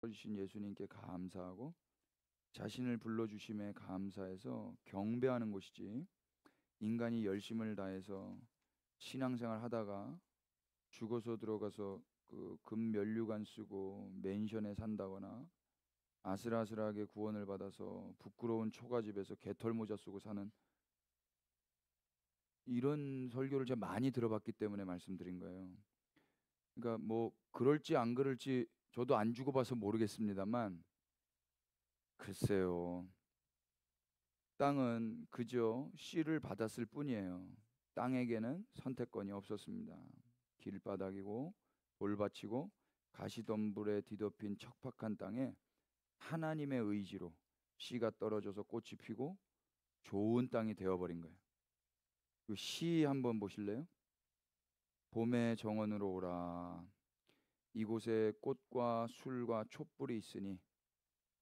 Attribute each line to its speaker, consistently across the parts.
Speaker 1: 주신 예수님께 감사하고 자신을 불러주심에 감사해서 경배하는 곳이지, 인간이 열심을 다해서 신앙생활 하다가 죽어서 들어가서 그 금면류관 쓰고 맨션에 산다거나 아슬아슬하게 구원을 받아서 부끄러운 초가집에서 개털모자 쓰고 사는 이런 설교를 제가 많이 들어봤기 때문에 말씀드린 거예요. 그러니까 뭐 그럴지 안 그럴지 저도 안 죽어봐서 모르겠습니다만, 글쎄요, 땅은 그저 씨를 받았을 뿐이에요. 땅에게는 선택권이 없었습니다. 길바닥이고 돌밭이고 가시덤불에 뒤덮인 척박한 땅에 하나님의 의지로 씨가 떨어져서 꽃이 피고 좋은 땅이 되어버린 거예요. 그 시 한번 보실래요? 봄의 정원으로 오라. 이곳에 꽃과 술과 촛불이 있으니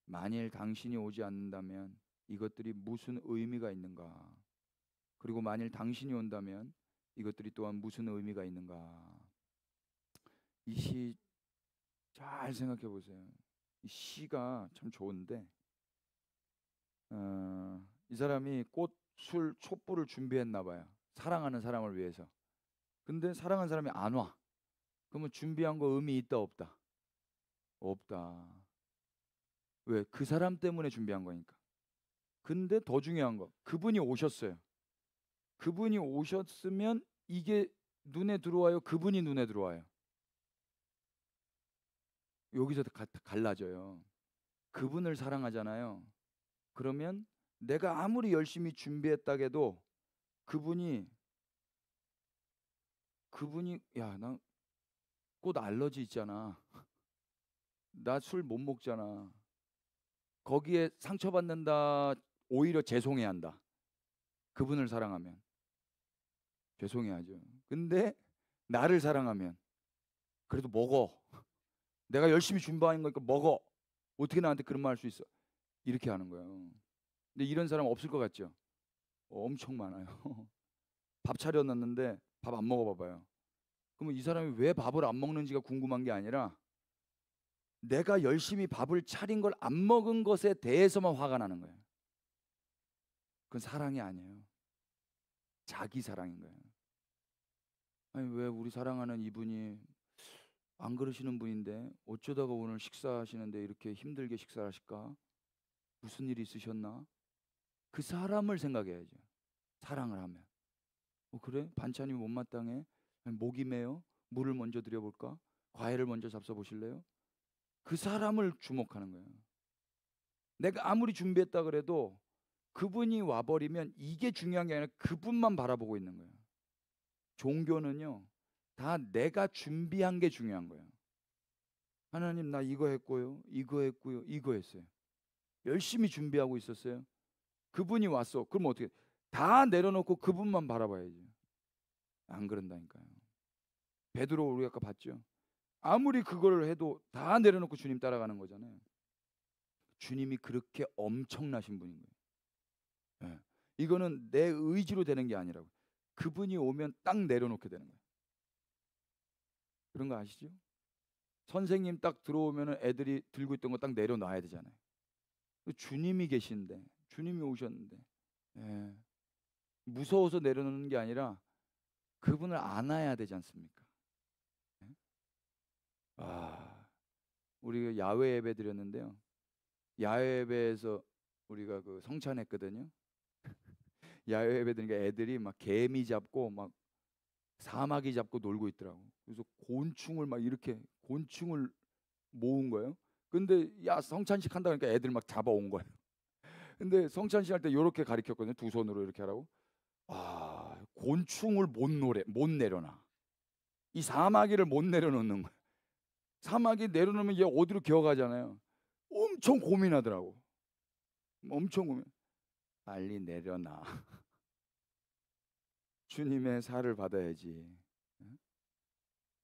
Speaker 1: 만일 당신이 오지 않는다면 이것들이 무슨 의미가 있는가? 그리고 만일 당신이 온다면 이것들이 또한 무슨 의미가 있는가? 이 시 잘 생각해 보세요. 이 시가 참 좋은데, 이 사람이 꽃, 술, 촛불을 준비했나 봐요. 사랑하는 사람을 위해서. 근데 사랑하는 사람이 안 와. 그러면 준비한 거 의미 있다 없다? 없다. 왜? 그 사람 때문에 준비한 거니까. 근데 더 중요한 거, 그분이 오셨어요. 그분이 오셨으면 이게 눈에 들어와요? 그분이 눈에 들어와요? 여기서 갈라져요. 그분을 사랑하잖아요. 그러면 내가 아무리 열심히 준비했다게도 그분이 야, 나 꽃 알러지 있잖아. 나 술 못 먹잖아. 거기에 상처받는다. 오히려 죄송해야 한다. 그분을 사랑하면 죄송해야죠. 근데 나를 사랑하면 그래도 먹어. 내가 열심히 준비한 거니까 먹어. 어떻게 나한테 그런 말 할 수 있어? 이렇게 하는 거예요. 근데 이런 사람 없을 것 같죠? 엄청 많아요. 밥 차려놨는데 밥 안 먹어봐봐요. 그러면 이 사람이 왜 밥을 안 먹는지가 궁금한 게 아니라 내가 열심히 밥을 차린 걸 안 먹은 것에 대해서만 화가 나는 거예요. 그건 사랑이 아니에요. 자기 사랑인 거예요. 아니, 왜 우리 사랑하는 이분이 안 그러시는 분인데 어쩌다가 오늘 식사하시는데 이렇게 힘들게 식사를 하실까? 무슨 일이 있으셨나? 그 사람을 생각해야죠. 사랑을 하면. 그래? 반찬이 못마땅해? 아니, 목이 메요? 물을 먼저 드려볼까? 과일을 먼저 잡숴보실래요? 그 사람을 주목하는 거예요. 내가 아무리 준비했다 그래도 그분이 와버리면 이게 중요한 게 아니라 그분만 바라보고 있는 거예요. 종교는요, 다 내가 준비한 게 중요한 거예요. 하나님, 나 이거 했고요, 이거 했고요, 이거 했어요. 열심히 준비하고 있었어요. 그분이 왔어. 그럼 어떻게? 다 내려놓고 그분만 바라봐야지. 안 그런다니까요. 베드로 우리 아까 봤죠. 아무리 그걸 해도 다 내려놓고 주님 따라가는 거잖아요. 주님이 그렇게 엄청나신 분인 거예요. 예. 이거는 내 의지로 되는 게 아니라고. 그분이 오면 딱 내려놓게 되는 거예요. 그런 거 아시죠? 선생님 딱 들어오면 애들이 들고 있던 거 딱 내려놔야 되잖아요. 주님이 계신데, 주님이 오셨는데, 예. 무서워서 내려놓는 게 아니라 그분을 안아야 되지 않습니까? 예? 우리 야외 예배 드렸는데요. 야외 예배에서 우리가 그 성찬했거든요. 야외 예배 드니까 애들이 막 개미 잡고 막 사마귀 잡고 놀고 있더라고. 그래서 곤충을 막 이렇게 곤충을 모은 거예요. 근데 야, 성찬식 한다 그러니까 애들 막 잡아온 거예요. 근데 성찬식 할 때 이렇게 가르쳤거든요. 두 손으로 이렇게 하라고. 곤충을 못 내려놔. 이 사마귀를 못 내려놓는 거예요. 사마귀 내려놓으면 얘 어디로 기어가잖아요. 엄청 고민하더라고. 엄청 고민. 빨리 내려놔. 주님의 살을 받아야지.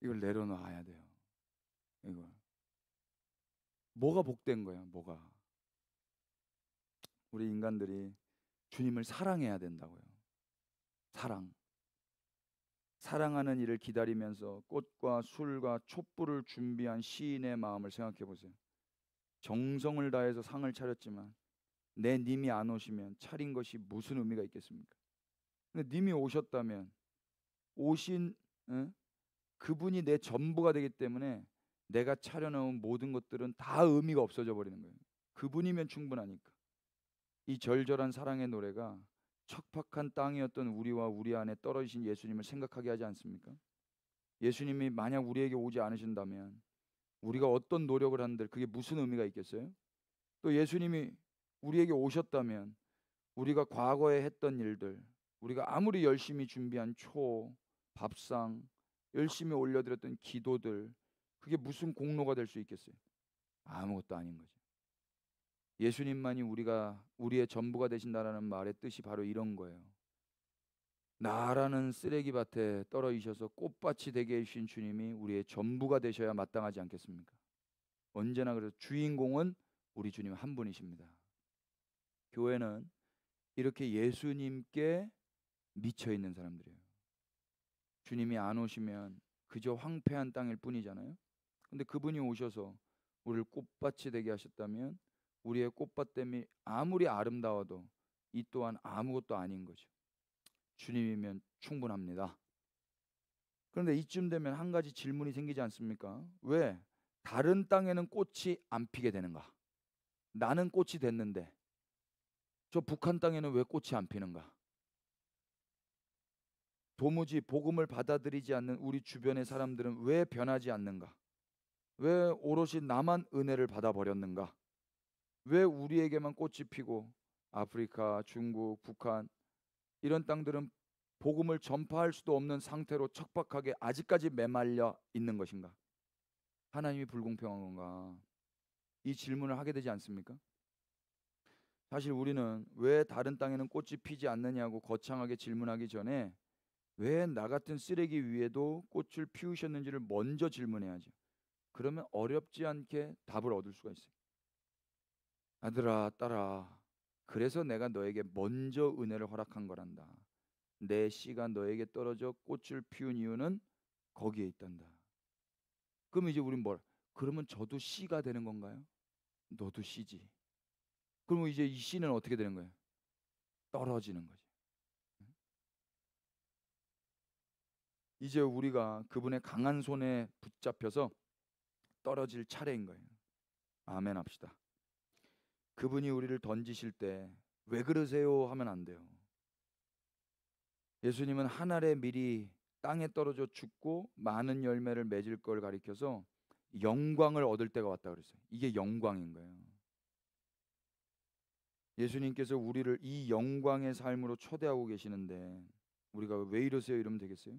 Speaker 1: 이걸 내려놔야 돼요. 이걸. 뭐가 복된 거야, 뭐가. 우리 인간들이 주님을 사랑해야 된다고요. 사랑하는 일을 기다리면서 꽃과 술과 촛불을 준비한 시인의 마음을 생각해 보세요. 정성을 다해서 상을 차렸지만 내 님이 안 오시면 차린 것이 무슨 의미가 있겠습니까? 근데 님이 오셨다면 오신 그분이 내 전부가 되기 때문에 내가 차려놓은 모든 것들은 다 의미가 없어져 버리는 거예요. 그분이면 충분하니까. 이 절절한 사랑의 노래가 척박한 땅이었던 우리와 우리 안에 떨어지신 예수님을 생각하게 하지 않습니까? 예수님이 만약 우리에게 오지 않으신다면 우리가 어떤 노력을 한들 그게 무슨 의미가 있겠어요? 또 예수님이 우리에게 오셨다면 우리가 과거에 했던 일들, 우리가 아무리 열심히 준비한 초, 밥상, 열심히 올려드렸던 기도들, 그게 무슨 공로가 될 수 있겠어요? 아무것도 아닌 거죠. 예수님만이 우리의 전부가 되신다라는 말의 뜻이 바로 이런 거예요. 나라는 쓰레기밭에 떨어지셔서 꽃밭이 되게 해주신 주님이 우리의 전부가 되셔야 마땅하지 않겠습니까? 언제나 그래서 주인공은 우리 주님 한 분이십니다. 교회는 이렇게 예수님께 미쳐 있는 사람들이에요. 주님이 안 오시면 그저 황폐한 땅일 뿐이잖아요. 근데 그분이 오셔서 우리를 꽃밭이 되게 하셨다면 우리의 꽃밭됨이 아무리 아름다워도 이 또한 아무것도 아닌 거죠. 주님이면 충분합니다. 그런데 이쯤 되면 한 가지 질문이 생기지 않습니까? 왜 다른 땅에는 꽃이 안 피게 되는가? 나는 꽃이 됐는데 저 북한 땅에는 왜 꽃이 안 피는가? 도무지 복음을 받아들이지 않는 우리 주변의 사람들은 왜 변하지 않는가? 왜 오롯이 나만 은혜를 받아버렸는가? 왜 우리에게만 꽃이 피고 아프리카, 중국, 북한 이런 땅들은 복음을 전파할 수도 없는 상태로 척박하게 아직까지 메말려 있는 것인가? 하나님이 불공평한 건가? 이 질문을 하게 되지 않습니까? 사실 우리는 왜 다른 땅에는 꽃이 피지 않느냐고 거창하게 질문하기 전에 왜 나 같은 쓰레기 위에도 꽃을 피우셨는지를 먼저 질문해야죠. 그러면 어렵지 않게 답을 얻을 수가 있어요. 아들아, 딸아, 그래서 내가 너에게 먼저 은혜를 허락한 거란다. 내 씨가 너에게 떨어져 꽃을 피운 이유는 거기에 있단다. 그럼 이제 우린 그러면 저도 씨가 되는 건가요? 너도 씨지. 그러면 이제 이 씨는 어떻게 되는 거예요? 떨어지는 거죠. 이제 우리가 그분의 강한 손에 붙잡혀서 떨어질 차례인 거예요. 아멘 합시다. 그분이 우리를 던지실 때 왜 그러세요 하면 안 돼요. 예수님은 한 알의 밀이 땅에 떨어져 죽고 많은 열매를 맺을 걸 가리켜서 영광을 얻을 때가 왔다 그랬어요. 이게 영광인 거예요. 예수님께서 우리를 이 영광의 삶으로 초대하고 계시는데 우리가 왜 이러세요 이러면 되겠어요?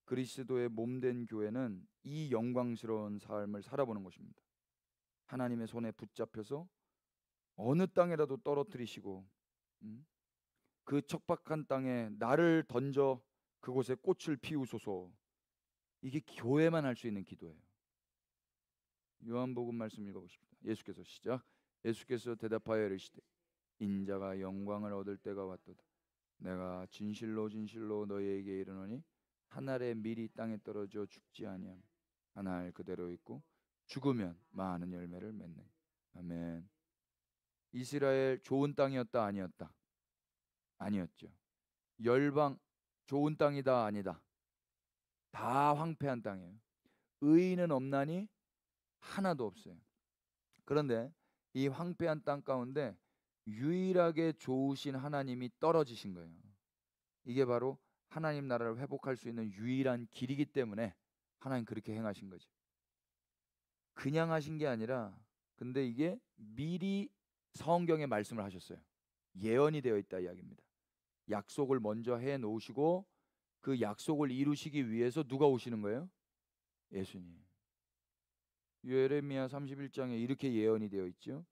Speaker 1: 그리스도의 몸된 교회는 이 영광스러운 삶을 살아보는 것입니다. 하나님의 손에 붙잡혀서 어느 땅에라도 떨어뜨리시고 그 척박한 땅에 나를 던져 그곳에 꽃을 피우소서. 이게 교회만 할 수 있는 기도예요. 요한복음 말씀 읽어보십시다. 예수께서 시작. 예수께서 대답하여 이르시되 인자가 영광을 얻을 때가 왔도다. 내가 진실로 진실로 너희에게 이르노니 한 알의 밀이 땅에 떨어져 죽지 아니함 한 알 그대로 있고 죽으면 많은 열매를 맺네. 아멘. 이스라엘 좋은 땅이었다 아니었다? 아니었죠. 열방 좋은 땅이다 아니다? 다 황폐한 땅이에요. 의인은 없나니 하나도 없어요. 그런데 이 황폐한 땅 가운데 유일하게 좋으신 하나님이 떨어지신 거예요. 이게 바로 하나님 나라를 회복할 수 있는 유일한 길이기 때문에 하나님 그렇게 행하신 거죠. 그냥 하신 게 아니라 근데 이게 미리 성경에 말씀을 하셨어요. 예언이 되어 있다 이야기입니다. 약속을 먼저 해 놓으시고 그 약속을 이루시기 위해서 누가 오시는 거예요? 예수님. 예레미야 31장에 이렇게 예언이 되어 있죠.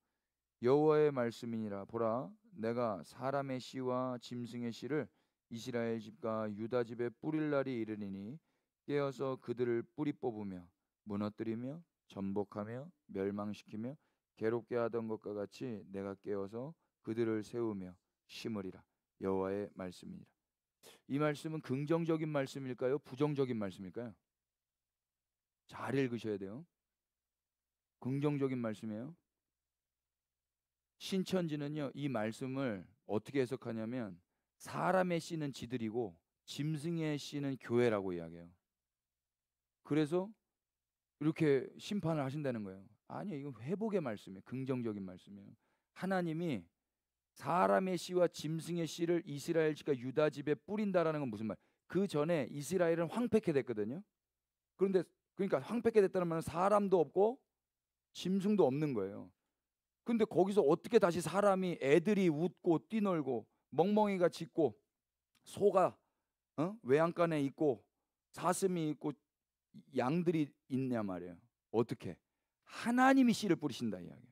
Speaker 1: 여호와의 말씀이니라 보라 내가 사람의 씨와 짐승의 씨를 이스라엘 집과 유다 집에 뿌릴 날이 이르리니 깨어서 그들을 뿌리 뽑으며 무너뜨리며 전복하며 멸망시키며 괴롭게 하던 것과 같이 내가 깨어서 그들을 세우며 심으리라. 여호와의 말씀이니라. 이 말씀은 긍정적인 말씀일까요? 부정적인 말씀일까요? 잘 읽으셔야 돼요. 긍정적인 말씀이에요. 신천지는요, 이 말씀을 어떻게 해석하냐면 사람의 씨는 지들이고 짐승의 씨는 교회라고 이야기해요. 그래서 이렇게 심판을 하신다는 거예요. 아니요, 이건 회복의 말씀이에요. 긍정적인 말씀이에요. 하나님이 사람의 씨와 짐승의 씨를 이스라엘 집과 유다 집에 뿌린다라는 건 무슨 말? 그 전에 이스라엘은 황폐케 됐거든요. 그런데 그러니까 황폐케 됐다는 말은 사람도 없고 짐승도 없는 거예요. 근데 거기서 어떻게 다시 사람이 애들이 웃고 뛰놀고 멍멍이가 짖고 소가 외양간에 있고 사슴이 있고 양들이 있냐 말이에요. 어떻게? 하나님이 씨를 뿌리신다 이야기예요.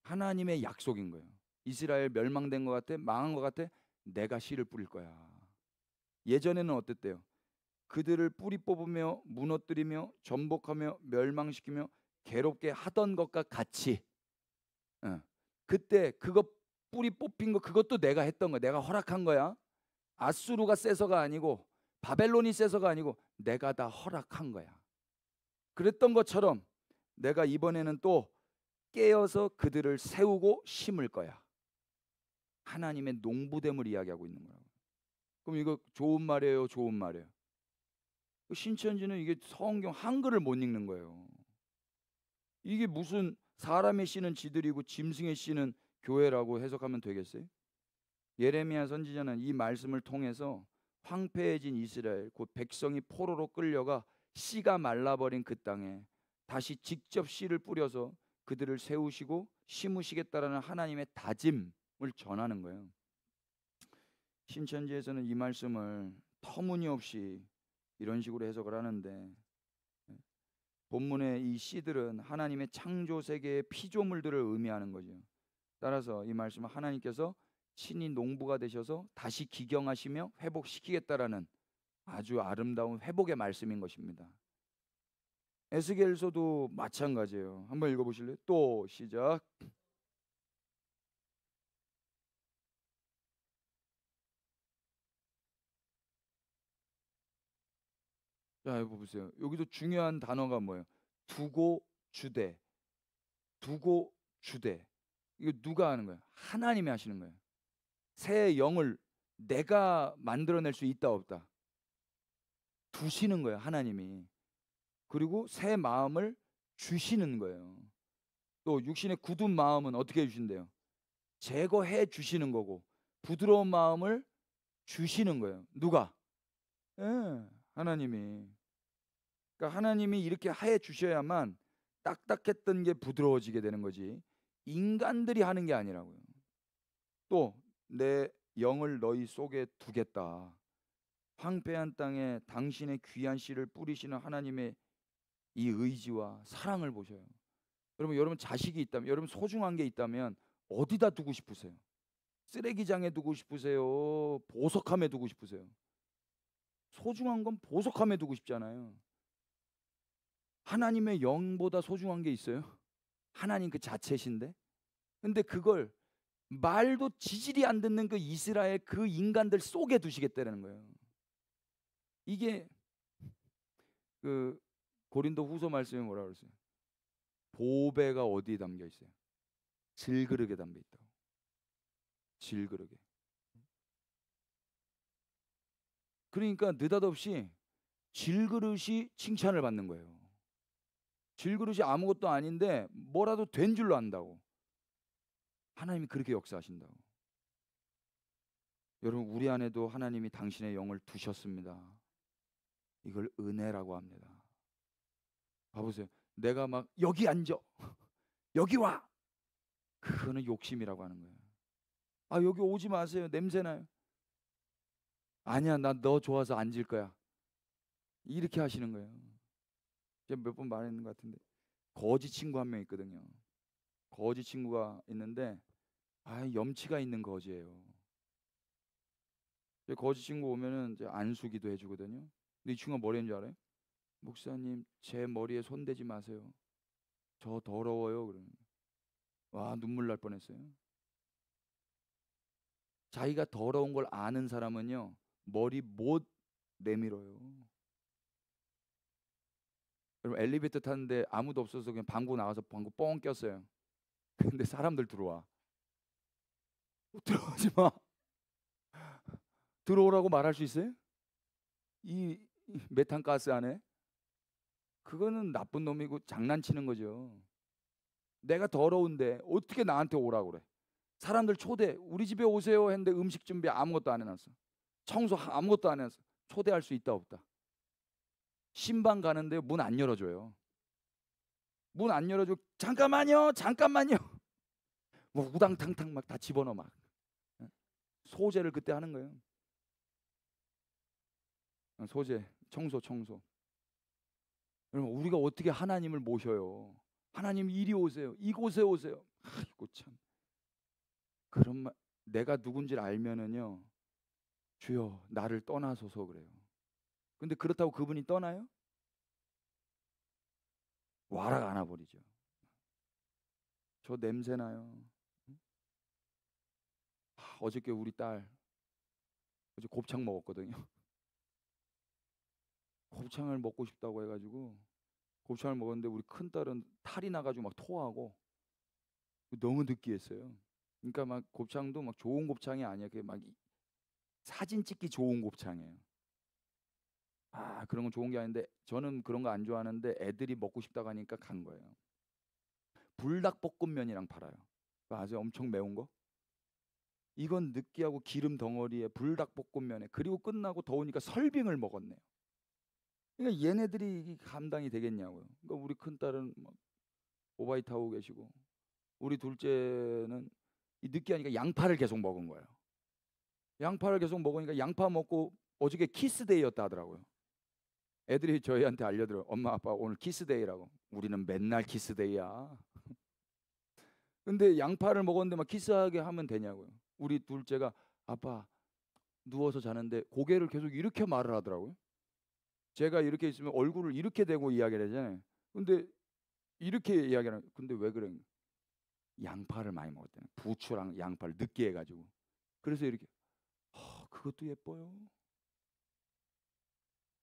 Speaker 1: 하나님의 약속인 거예요. 이스라엘 멸망된 것 같아? 망한 것 같아? 내가 씨를 뿌릴 거야. 예전에는 어땠대요? 그들을 뿌리 뽑으며 무너뜨리며 전복하며 멸망시키며 괴롭게 하던 것과 같이 그때 그거 뿌리 뽑힌 거 그것도 내가 했던 거야. 내가 허락한 거야. 아수르가 세서가 아니고 바벨론이 세서가 아니고 내가 다 허락한 거야. 그랬던 것처럼 내가 이번에는 또 깨어서 그들을 세우고 심을 거야. 하나님의 농부됨을 이야기하고 있는 거라고. 그럼 이거 좋은 말이에요, 좋은 말이에요? 신천지는 이게 성경 한글을 못 읽는 거예요. 이게 무슨 사람의 씨는 지들이고 짐승의 씨는 교회라고 해석하면 되겠어요? 예레미야 선지자는 이 말씀을 통해서 황폐해진 이스라엘 곧 백성이 포로로 끌려가 씨가 말라버린 그 땅에 다시 직접 씨를 뿌려서 그들을 세우시고 심으시겠다라는 하나님의 다짐을 전하는 거예요. 신천지에서는 이 말씀을 터무니없이 이런 식으로 해석을 하는데 본문의 이 씨들은 하나님의 창조 세계의 피조물들을 의미하는 거죠. 따라서 이 말씀은 하나님께서 신이 농부가 되셔서 다시 기경하시며 회복시키겠다라는 아주 아름다운 회복의 말씀인 것입니다. 에스겔서도 마찬가지예요. 한번 읽어보실래요? 또 시작. 자, 여기 보세요. 여기도 중요한 단어가 뭐예요? 두고 주되. 두고 주되. 이거 누가 하는 거예요? 하나님이 하시는 거예요. 새 영을 내가 만들어낼 수 있다 없다? 두시는 거예요, 하나님이. 그리고 새 마음을 주시는 거예요. 또 육신의 굳은 마음은 어떻게 해주신대요? 제거해 주시는 거고 부드러운 마음을 주시는 거예요. 누가? 예, 하나님이. 그러니까 하나님이 이렇게 해 주셔야만 딱딱했던 게 부드러워지게 되는 거지. 인간들이 하는 게 아니라고요. 또 내 영을 너희 속에 두겠다. 황폐한 땅에 당신의 귀한 씨를 뿌리시는 하나님의 이 의지와 사랑을 보셔요. 여러분 자식이 있다면, 여러분 소중한 게 있다면 어디다 두고 싶으세요? 쓰레기장에 두고 싶으세요? 보석함에 두고 싶으세요? 소중한 건 보석함에 두고 싶잖아요. 하나님의 영보다 소중한 게 있어요? 하나님 그 자체신데? 근데 그걸 말도 지질이 안 듣는 그 이스라엘 그 인간들 속에 두시겠다는 거예요. 이게 그 고린도 후서 말씀에 뭐라 그랬어요? 보배가 어디에 담겨 있어요? 질그릇에 담겨 있다고. 질그릇에. 그러니까 느닷없이 질그릇이 칭찬을 받는 거예요. 질그릇이 아무것도 아닌데 뭐라도 된 줄로 안다고. 하나님이 그렇게 역사하신다고. 여러분 우리 안에도 하나님이 당신의 영을 두셨습니다. 이걸 은혜라고 합니다. 봐보세요. 내가 막 여기 앉아 여기 와 그거는 욕심이라고 하는 거예요. 아 여기 오지 마세요. 냄새나요. 아니야 나 너 좋아서 앉을 거야. 이렇게 하시는 거예요. 제가 몇 번 말했는 것 같은데 거지 친구 한 명 있거든요. 거지 친구가 있는데 염치가 있는 거지예요. 거지 친구 오면은 이제 안수기도 해주거든요. 근데 이 친구가 뭐라는 줄 알아요? 목사님 제 머리에 손대지 마세요. 저 더러워요. 그러는 와 눈물 날 뻔했어요. 자기가 더러운 걸 아는 사람은요 머리 못 내밀어요. 여러분 엘리베이터 탔는데 아무도 없어서 그냥 방구 나가서 방구 뻥 꼈어요. 근데 사람들 들어와. 들어오지 마. 들어오라고 말할 수 있어요? 이 메탄가스 안에? 그거는 나쁜 놈이고 장난치는 거죠. 내가 더러운데 어떻게 나한테 오라고 그래? 사람들 초대, 우리 집에 오세요 했는데 음식 준비 아무것도 안 해놨어. 청소 아무것도 안 해놨어. 초대할 수 있다 없다? 신방 가는데 문 안 열어줘요. 문 안 열어줘. 잠깐만요, 잠깐만요. 뭐 우당탕탕 막 다 집어넣어 막. 소재를 그때 하는 거예요. 소재, 청소. 여러분 우리가 어떻게 하나님을 모셔요? 하나님 이리 오세요. 이곳에 오세요. 아이고 참. 그런 말, 내가 누군지를 알면은요, 주여 나를 떠나소서 그래요. 근데 그렇다고 그분이 떠나요? 와락 안아버리죠. 저 냄새나요. 어저께 우리 딸 어제 곱창 먹었거든요. 곱창을 먹고 싶다고 해가지고 곱창을 먹었는데 우리 큰 딸은 탈이 나가지고 막 토하고 너무 느끼했어요. 그러니까 막 곱창도 막 좋은 곱창이 아니야. 그게 막 사진 찍기 좋은 곱창이에요. 그런 건 좋은 게 아닌데 저는 그런 거 안 좋아하는데 애들이 먹고 싶다고 하니까 간 거예요. 불닭볶음면이랑 팔아요. 아세요? 엄청 매운 거. 이건 느끼하고 기름 덩어리에 불닭볶음면에, 그리고 끝나고 더우니까 설빙을 먹었네요. 그러니까 얘네들이 감당이 되겠냐고요. 그러니까 우리 큰 딸은 막 오바이 타고 계시고, 우리 둘째는 이 느끼하니까 양파를 계속 먹은 거예요. 양파를 계속 먹으니까 양파 먹고 어저께 키스데이였다 하더라고요. 애들이 저희한테 알려들어요. 엄마 아빠 오늘 키스데이라고. 우리는 맨날 키스데이야. 근데 양파를 먹었는데 막 키스하게 하면 되냐고요. 우리 둘째가 아빠 누워서 자는데 고개를 계속 이렇게 말을 하더라고요. 제가 이렇게 있으면 얼굴을 이렇게 대고 이야기를 하잖아요. 근데 이렇게 이야기하는. 근데 왜 그래? 양파를 많이 먹었대요. 부추랑 양파를 늦게 해가지고. 그래서 이렇게 그것도 예뻐요.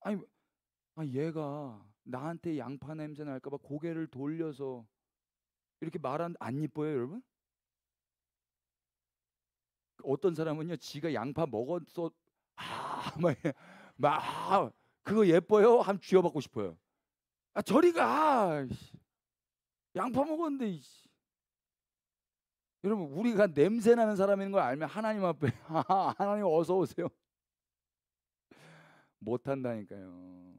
Speaker 1: 아니 얘가 나한테 양파 냄새 날까봐 고개를 돌려서 이렇게 말한 안 이뻐요, 여러분? 어떤 사람은요, 지가 양파 먹었어, 막 그거 예뻐요? 하면 쥐어받고 싶어요. 저리 가. 양파 먹었는데. 여러분 우리가 냄새 나는 사람인 걸 알면 하나님 앞에 하나님 어서 오세요. 못한다니까요.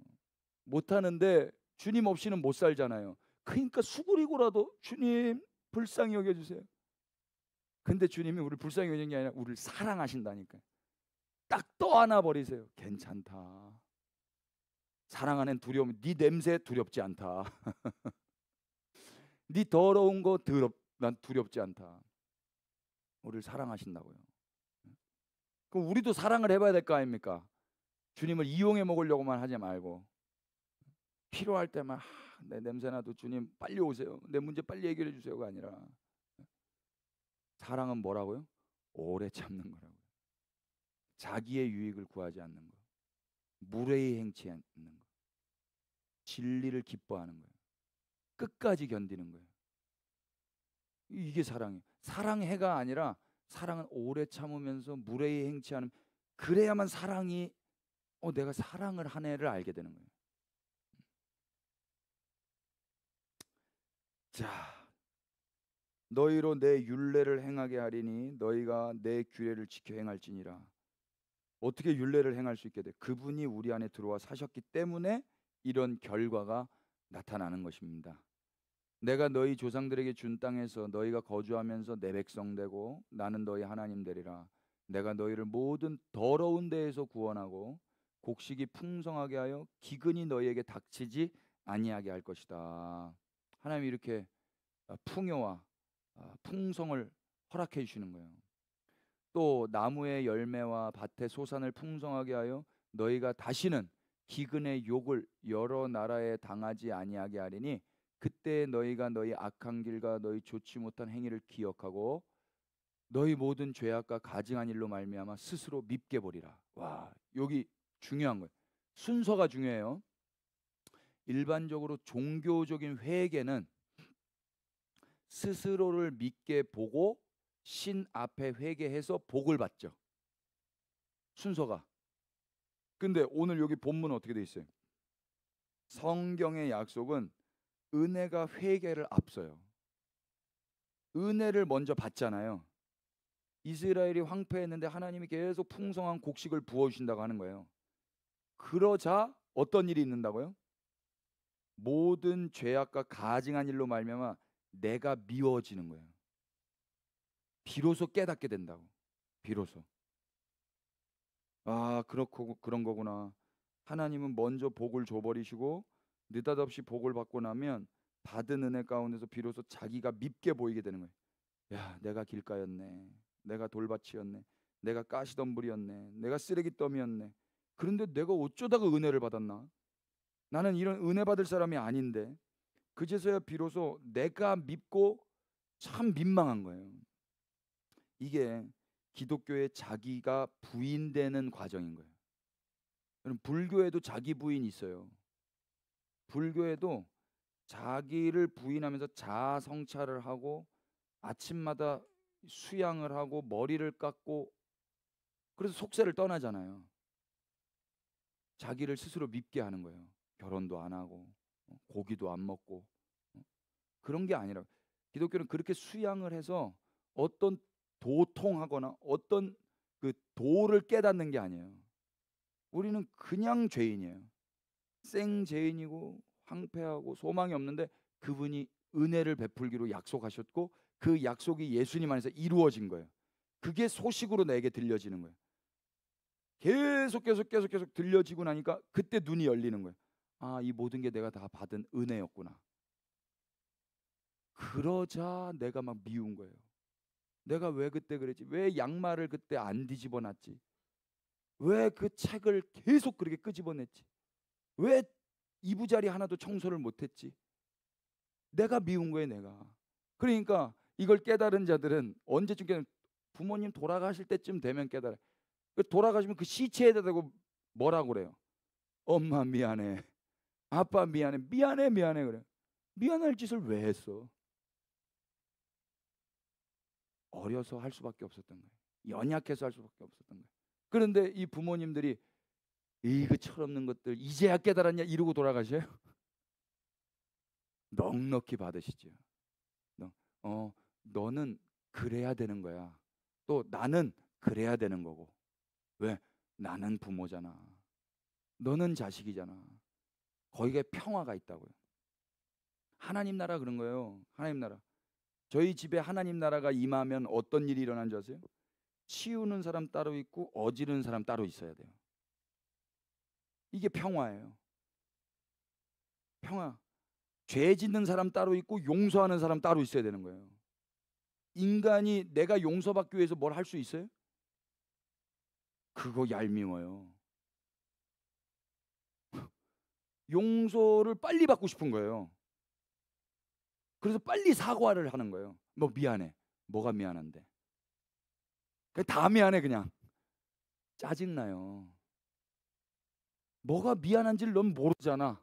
Speaker 1: 못하는데 주님 없이는 못 살잖아요. 그러니까 수그리고라도 주님 불쌍히 여겨주세요. 근데 주님이 우리를 불쌍히 여기는 게 아니라 우리를 사랑하신다니까요. 딱 떠안아 버리세요. 괜찮다. 사랑 안엔 두려움, 네 냄새 두렵지 않다. 네 더러운 거 난 두렵지 않다. 우리를 사랑하신다고요. 그럼 우리도 사랑을 해봐야 될 거 아닙니까? 주님을 이용해 먹으려고만 하지 말고 필요할 때만 내 냄새나도 주님 빨리 오세요. 내 문제 빨리 해결해 주세요가 아니라, 사랑은 뭐라고요? 오래 참는 거라고요. 자기의 유익을 구하지 않는 거, 무례히 행치 않는 거, 진리를 기뻐하는 거예요. 끝까지 견디는 거예요. 이게 사랑이에요. 사랑해가 아니라 사랑은 오래 참으면서 무례히 행치하는, 그래야만 사랑이 내가 사랑을 한 애를 알게 되는 거예요. 자, 너희로 내 율례를 행하게 하리니 너희가 내 규례를 지켜 행할지니라. 어떻게 율례를 행할 수 있게 돼? 그분이 우리 안에 들어와 사셨기 때문에 이런 결과가 나타나는 것입니다. 내가 너희 조상들에게 준 땅에서 너희가 거주하면서 내 백성 되고 나는 너희 하나님 되리라. 내가 너희를 모든 더러운 데에서 구원하고 곡식이 풍성하게 하여 기근이 너희에게 닥치지 아니하게 할 것이다. 하나님이 이렇게 풍요와 풍성을 허락해 주시는 거예요. 또 나무의 열매와 밭의 소산을 풍성하게 하여 너희가 다시는 기근의 욕을 여러 나라에 당하지 아니하게 하리니 그때 너희가 너희 악한 길과 너희 좋지 못한 행위를 기억하고 너희 모든 죄악과 가증한 일로 말미암아 스스로 밉게 보리라. 와, 여기 중요한 거예요. 순서가 중요해요. 일반적으로 종교적인 회개는 스스로를 믿게 보고 신 앞에 회개해서 복을 받죠. 순서가. 근데 오늘 여기 본문은 어떻게 돼 있어요? 성경의 약속은 은혜가 회개를 앞서요. 은혜를 먼저 받잖아요. 이스라엘이 황폐했는데 하나님이 계속 풍성한 곡식을 부어주신다고 하는 거예요. 그러자 어떤 일이 있는다고요? 모든 죄악과 가증한 일로 말미암아 내가 미워지는 거예요. 비로소 깨닫게 된다고. 비로소. 아, 그렇고 그런 거구나. 하나님은 먼저 복을 줘버리시고 느닷없이 복을 받고 나면 받은 은혜 가운데서 비로소 자기가 밉게 보이게 되는 거예요. 야, 내가 길가였네. 내가 돌밭이었네. 내가 가시덤불이었네. 내가 쓰레기더미였네. 그런데 내가 어쩌다가 은혜를 받았나? 나는 이런 은혜 받을 사람이 아닌데. 그제서야 비로소 내가 밉고 참 민망한 거예요. 이게 기독교의 자기가 부인되는 과정인 거예요. 여러분, 불교에도 자기 부인이 있어요. 불교에도 자기를 부인하면서 자아 성찰을 하고 아침마다 수양을 하고 머리를 깎고 그래서 속세를 떠나잖아요. 자기를 스스로 밉게 하는 거예요. 결혼도 안 하고 고기도 안 먹고 그런 게 아니라 기독교는 그렇게 수양을 해서 어떤 도통하거나 어떤 그 도를 깨닫는 게 아니에요. 우리는 그냥 죄인이에요. 생죄인이고 황폐하고 소망이 없는데 그분이 은혜를 베풀기로 약속하셨고 그 약속이 예수님 안에서 이루어진 거예요. 그게 소식으로 내게 들려지는 거예요. 계속 들려지고 나니까 그때 눈이 열리는 거예요. 아, 이 모든 게 내가 다 받은 은혜였구나. 그러자 내가 막 미운 거예요. 내가 왜 그때 그랬지? 왜 양말을 그때 안 뒤집어 놨지? 왜 그 책을 계속 그렇게 끄집어냈지? 왜 이부자리 하나도 청소를 못했지? 내가 미운 거예요, 내가. 그러니까 이걸 깨달은 자들은 언제쯤 깨달은? 부모님 돌아가실 때쯤 되면 깨달아요. 돌아가시면 그 시체에다 대고 뭐라고 그래요? 엄마 미안해, 아빠 미안해, 미안해 그래. 미안할 짓을 왜 했어? 어려서 할 수밖에 없었던 거예요. 연약해서 할 수밖에 없었던 거예요. 그런데 이 부모님들이 이거 철없는 것들 이제야 깨달았냐 이러고 돌아가셔요? 넉넉히 받으시죠. 너는 그래야 되는 거야. 또 나는 그래야 되는 거고. 왜? 나는 부모잖아. 너는 자식이잖아. 거기에 평화가 있다고요. 하나님 나라 그런 거예요. 하나님 나라. 저희 집에 하나님 나라가 임하면 어떤 일이 일어난 줄 아세요? 치우는 사람 따로 있고 어지르는 사람 따로 있어야 돼요. 이게 평화예요. 평화. 죄 짓는 사람 따로 있고 용서하는 사람 따로 있어야 되는 거예요. 인간이 내가 용서받기 위해서 뭘 할 수 있어요? 그거 얄미워요. 용서를 빨리 받고 싶은 거예요. 그래서 빨리 사과를 하는 거예요. 뭐 미안해. 뭐가 미안한데? 그냥 다 미안해 그냥. 짜증나요. 뭐가 미안한지를 넌 모르잖아.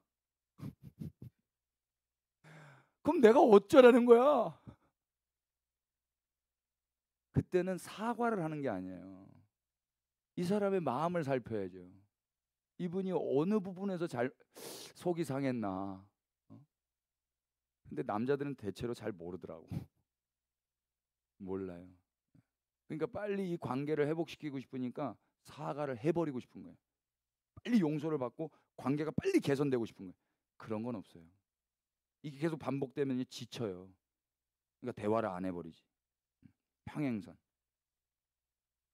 Speaker 1: 그럼 내가 어쩌라는 거야? 그때는 사과를 하는 게 아니에요. 이 사람의 마음을 살펴야죠. 이분이 어느 부분에서 잘 속이 상했나. 근데 남자들은 대체로 잘 모르더라고. 몰라요. 그러니까 빨리 이 관계를 회복시키고 싶으니까 사과를 해버리고 싶은 거예요. 빨리 용서를 받고 관계가 빨리 개선되고 싶은 거예요. 그런 건 없어요. 이게 계속 반복되면 지쳐요. 그러니까 대화를 안 해버리지. 평행선.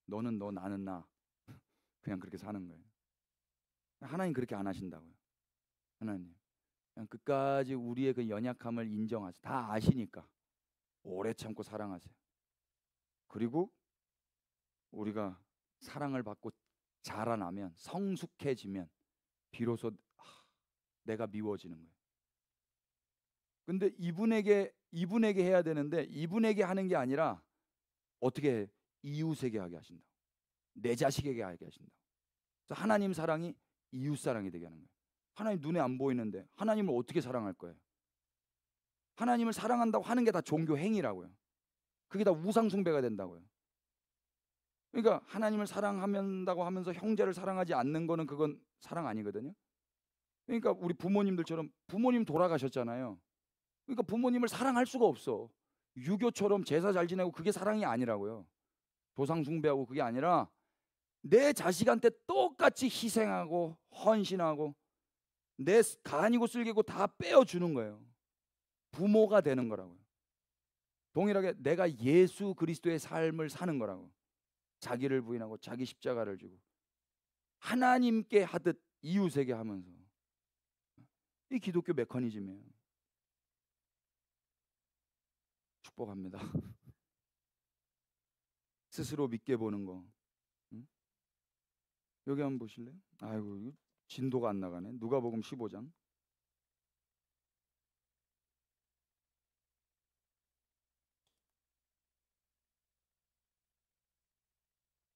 Speaker 1: 너는 너, 나는 나. 그냥 그렇게 사는 거예요. 하나님 그렇게 안 하신다고요. 하나님 그냥 끝까지 우리의 그 연약함을 인정하세요. 다 아시니까 오래 참고 사랑하세요. 그리고 우리가 사랑을 받고 자라나면 성숙해지면 비로소 내가 미워지는 거예요. 근데 이분에게 해야 되는데 이분에게 하는 게 아니라 어떻게 이웃에게 하게 하신다. 내 자식에게 하게 하신다. 그래서 하나님 사랑이 이웃 사랑이 되게 하는 거예요. 하나님 눈에 안 보이는데 하나님을 어떻게 사랑할 거예요? 하나님을 사랑한다고 하는 게 다 종교 행위라고요. 그게 다 우상 숭배가 된다고요. 그러니까 하나님을 사랑한다고 하면서 형제를 사랑하지 않는 거는 그건 사랑 아니거든요. 그러니까 우리 부모님들처럼 부모님 돌아가셨잖아요. 그러니까 부모님을 사랑할 수가 없어. 유교처럼 제사 잘 지내고 그게 사랑이 아니라고요. 조상 숭배하고 그게 아니라 내 자식한테 똑같이 희생하고 헌신하고 내 간이고 쓸개고 다 빼어주는 거예요. 부모가 되는 거라고요. 동일하게 내가 예수 그리스도의 삶을 사는 거라고. 자기를 부인하고 자기 십자가를 지고 하나님께 하듯 이웃에게 하면서. 이 기독교 메커니즘이에요. 축복합니다. 스스로 믿게 보는 거. 응? 여기 한번 보실래요? 아이고, 이거 진도가 안 나가네. 누가복음 15장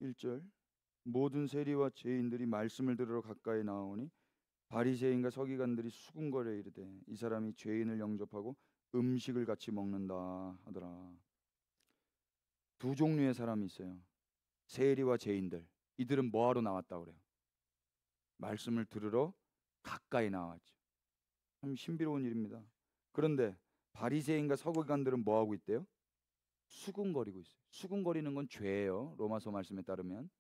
Speaker 1: 1절. 모든 세리와 죄인들이 말씀을 들으러 가까이 나오니 바리새인과 서기관들이 수군거려 이르되 이 사람이 죄인을 영접하고 음식을 같이 먹는다 하더라. 두 종류의 사람이 있어요. 세리와 죄인들. 이들은 뭐하러 나왔다 그래요? 말씀을 들으러 가까이 나왔죠. 참 신비로운 일입니다. 그런데 바리새인과 서기관들은 뭐 하고 있대요? 수군거리고 있어요. 수군거리는 건 죄예요. 로마서 말씀에 따르면.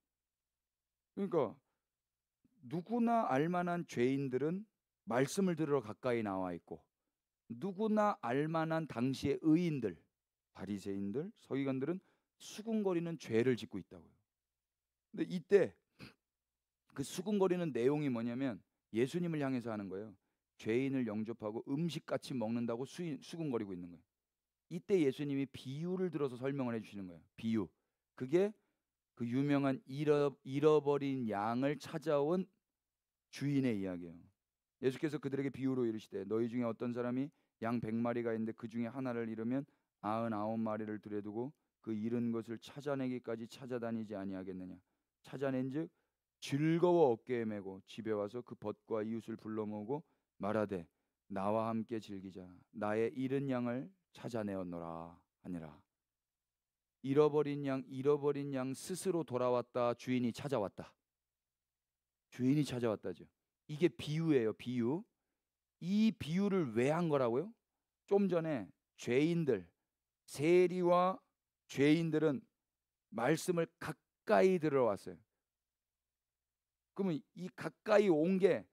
Speaker 1: 그러니까 누구나 알만한 죄인들은 말씀을 들으러 가까이 나와 있고 누구나 알만한 당시의 의인들, 바리새인들, 서기관들은 수군거리는 죄를 짓고 있다고요. 근데 이때 그 수군거리는 내용이 뭐냐면 예수님을 향해서 하는 거예요. 죄인을 영접하고 음식같이 먹는다고 수군거리고 있는 거예요. 이때 예수님이 비유를 들어서 설명을 해주시는 거예요. 비유. 그게 그 유명한 잃어버린 양을 찾아온 주인의 이야기예요. 예수께서 그들에게 비유로 이르시되 너희 중에 어떤 사람이 양 100마리가 있는데 그 중에 하나를 잃으면 99마리를 들여두고 그 잃은 것을 찾아내기까지 찾아다니지 아니하겠느냐. 찾아낸즉 즐거워 어깨에 메고 집에 와서 그 벗과 이웃을 불러 모으고 말하되 나와 함께 즐기자. 나의 잃은 양을 찾아내었노라 하니라. 잃어버린 양 스스로 돌아왔다. 주인이 찾아왔다. 주인이 찾아왔다죠. 이게 비유예요. 비유. 이 비유를 왜 한 거라고요? 좀 전에 죄인들, 세리와 죄인들은 말씀을 가까이 들어왔어요. 그러면 이 가까이 온 게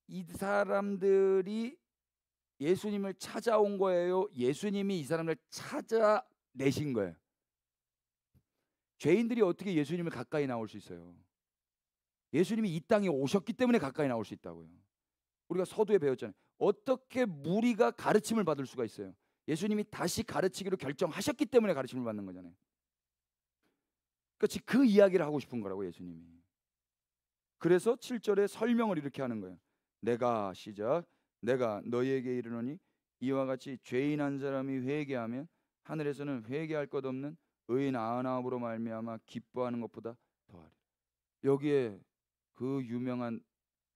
Speaker 1: 이 사람들이 예수님을 찾아온 거예요? 예수님이 이 사람을 찾아내신 거예요? 죄인들이 어떻게 예수님을 가까이 나올 수 있어요? 예수님이 이 땅에 오셨기 때문에 가까이 나올 수 있다고요. 우리가 서두에 배웠잖아요. 어떻게 무리가 가르침을 받을 수가 있어요? 예수님이 다시 가르치기로 결정하셨기 때문에 가르침을 받는 거잖아요. 그러니까 그 이야기를 하고 싶은 거라고 예수님이. 그래서 7절에 설명을 이렇게 하는 거예요. 내가 너희에게 이르노니 이와 같이 죄인 한 사람이 회개하면 하늘에서는 회개할 것 없는 의인 99으로 말미암아 기뻐하는 것보다 더하리라. 여기에 그 유명한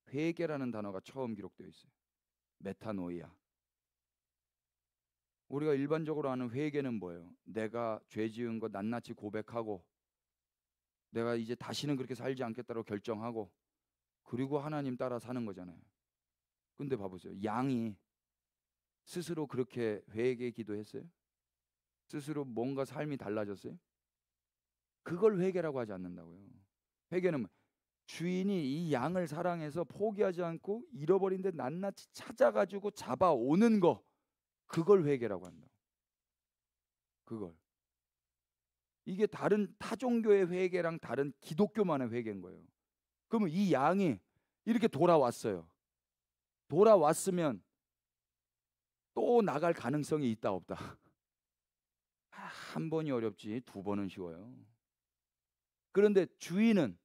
Speaker 1: 회개라는 단어가 처음 기록되어 있어요. 메타노이아. 우리가 일반적으로 아는 회개는 뭐예요? 내가 죄 지은 거 낱낱이 고백하고 내가 이제 다시는 그렇게 살지 않겠다고 결정하고 그리고 하나님 따라 사는 거잖아요. 근데 봐보세요. 양이 스스로 그렇게 회개 기도했어요? 스스로 뭔가 삶이 달라졌어요? 그걸 회개라고 하지 않는다고요. 회개는 주인이 이 양을 사랑해서 포기하지 않고 잃어버린 데 낱낱이 찾아가지고 잡아오는 거, 그걸 회개라고 한다. 그걸. 이게 다른 타 종교의 회개랑 다른 기독교만의 회개인 거예요. 그러면 이 양이 이렇게 돌아왔어요. 돌아왔으면 또 나갈 가능성이 있다 없다? 한 번이 어렵지 두 번은 쉬워요. 그런데 주인은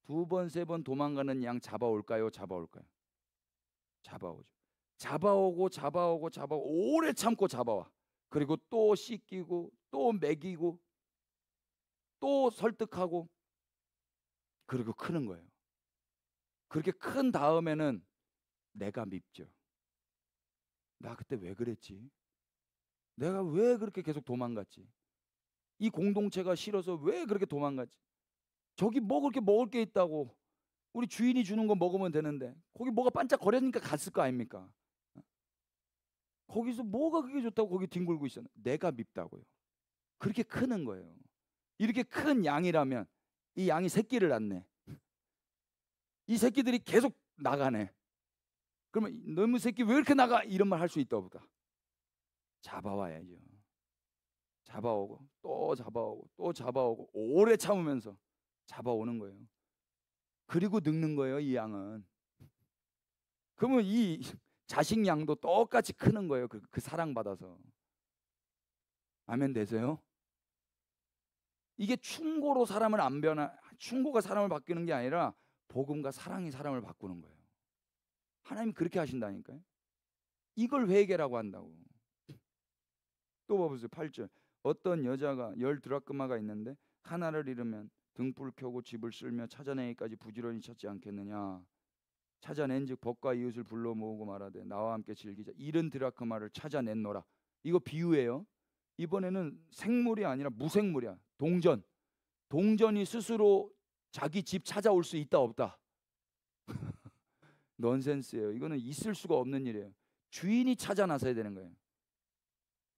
Speaker 1: 두 번, 세 번 도망가는 양 잡아올까요? 잡아올까요? 잡아오죠. 잡아오고 오래 참고 잡아와. 그리고 또 씻기고 또 먹이고 또 설득하고 그리고 크는 거예요. 그렇게 큰 다음에는 내가 밉죠. 나 그때 왜 그랬지? 내가 왜 그렇게 계속 도망갔지? 이 공동체가 싫어서 왜 그렇게 도망갔지? 저기 뭐 그렇게 먹을 게 있다고 우리 주인이 주는 거 먹으면 되는데 거기 뭐가 반짝거리니까 갔을 거 아닙니까? 거기서 뭐가 그게 좋다고 거기 뒹굴고 있었나? 내가 밉다고요. 그렇게 크는 거예요. 이렇게 큰 양이라면 이 양이 새끼를 낳네. 이 새끼들이 계속 나가네. 그러면 너무 새끼 왜 이렇게 나가? 이런 말 할 수 있다 보다. 잡아와야죠. 잡아오고 또 잡아오고 또 잡아오고 오래 참으면서 잡아오는 거예요. 그리고 늙는 거예요, 이 양은. 그러면 이 자식 양도 똑같이 크는 거예요. 그 사랑받아서. 아멘 되세요? 이게 충고로 사람을 안 충고가 사람을 바꾸는 게 아니라 복음과 사랑이 사람을 바꾸는 거예요. 하나님 그렇게 하신다니까요. 이걸 회개라고 한다고. 또 봐보세요. 8절. 어떤 여자가 10드라크마가 있는데 하나를 잃으면 등불 켜고 집을 쓸며 찾아내기까지 부지런히 찾지 않겠느냐. 찾아낸즉 벗과 이웃을 불러 모으고 말하되 나와 함께 즐기자. 잃은 드라크마를 찾아냈노라. 이거 비유예요. 이번에는 생물이 아니라 무생물이야. 동전. 동전이 스스로 자기 집 찾아올 수 있다 없다? 넌센스예요. 이거는 있을 수가 없는 일이에요. 주인이 찾아 나서야 되는 거예요.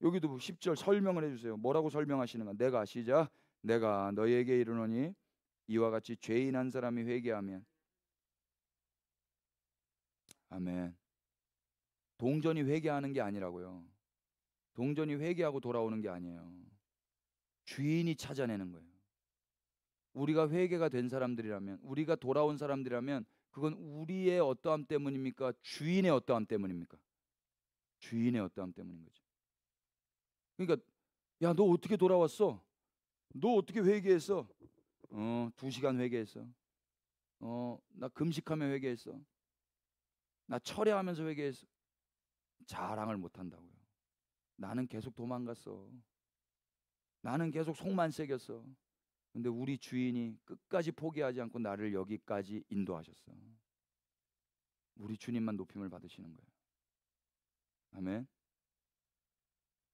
Speaker 1: 여기도 10절 설명을 해주세요. 뭐라고 설명하시는가? 내가 시작. 내가 너희에게 이르노니 이와 같이 죄인 한 사람이 회개하면 아멘. 동전이 회개하는 게 아니라고요. 동전이 회개하고 돌아오는 게 아니에요. 주인이 찾아내는 거예요. 우리가 회개가 된 사람들이라면, 우리가 돌아온 사람들이라면 그건 우리의 어떠함 때문입니까? 주인의 어떠함 때문입니까? 주인의 어떠함 때문인 거죠. 그러니까 야, 너 어떻게 돌아왔어? 너 어떻게 회개했어? 2시간 회개했어. 나 금식하며 회개했어. 나 철야하면서 회개했어. 자랑을 못 한다고요. 나는 계속 도망갔어. 나는 계속 속만 새겼어. 근데 우리 주인이 끝까지 포기하지 않고 나를 여기까지 인도하셨어. 우리 주님만 높임을 받으시는 거예요. 아멘.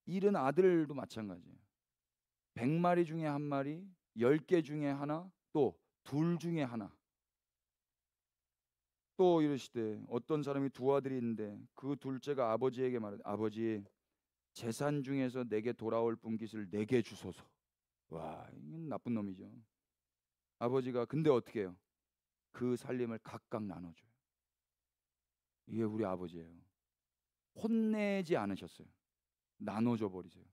Speaker 1: 잃은 아들도 마찬가지예요. 100마리 중에 한 마리, 10개 중에 하나, 또 둘 중에 하나. 또 이러시되 어떤 사람이 두 아들이 있는데 그 둘째가 아버지에게 말하되 아버지 재산 중에서 내게 돌아올 분깃을 내게 주소서. 와, 이건 나쁜 놈이죠. 아버지가 근데 어떻게 해요? 그 살림을 각각 나눠줘요. 이게 우리 아버지예요. 혼내지 않으셨어요. 나눠줘 버리세요.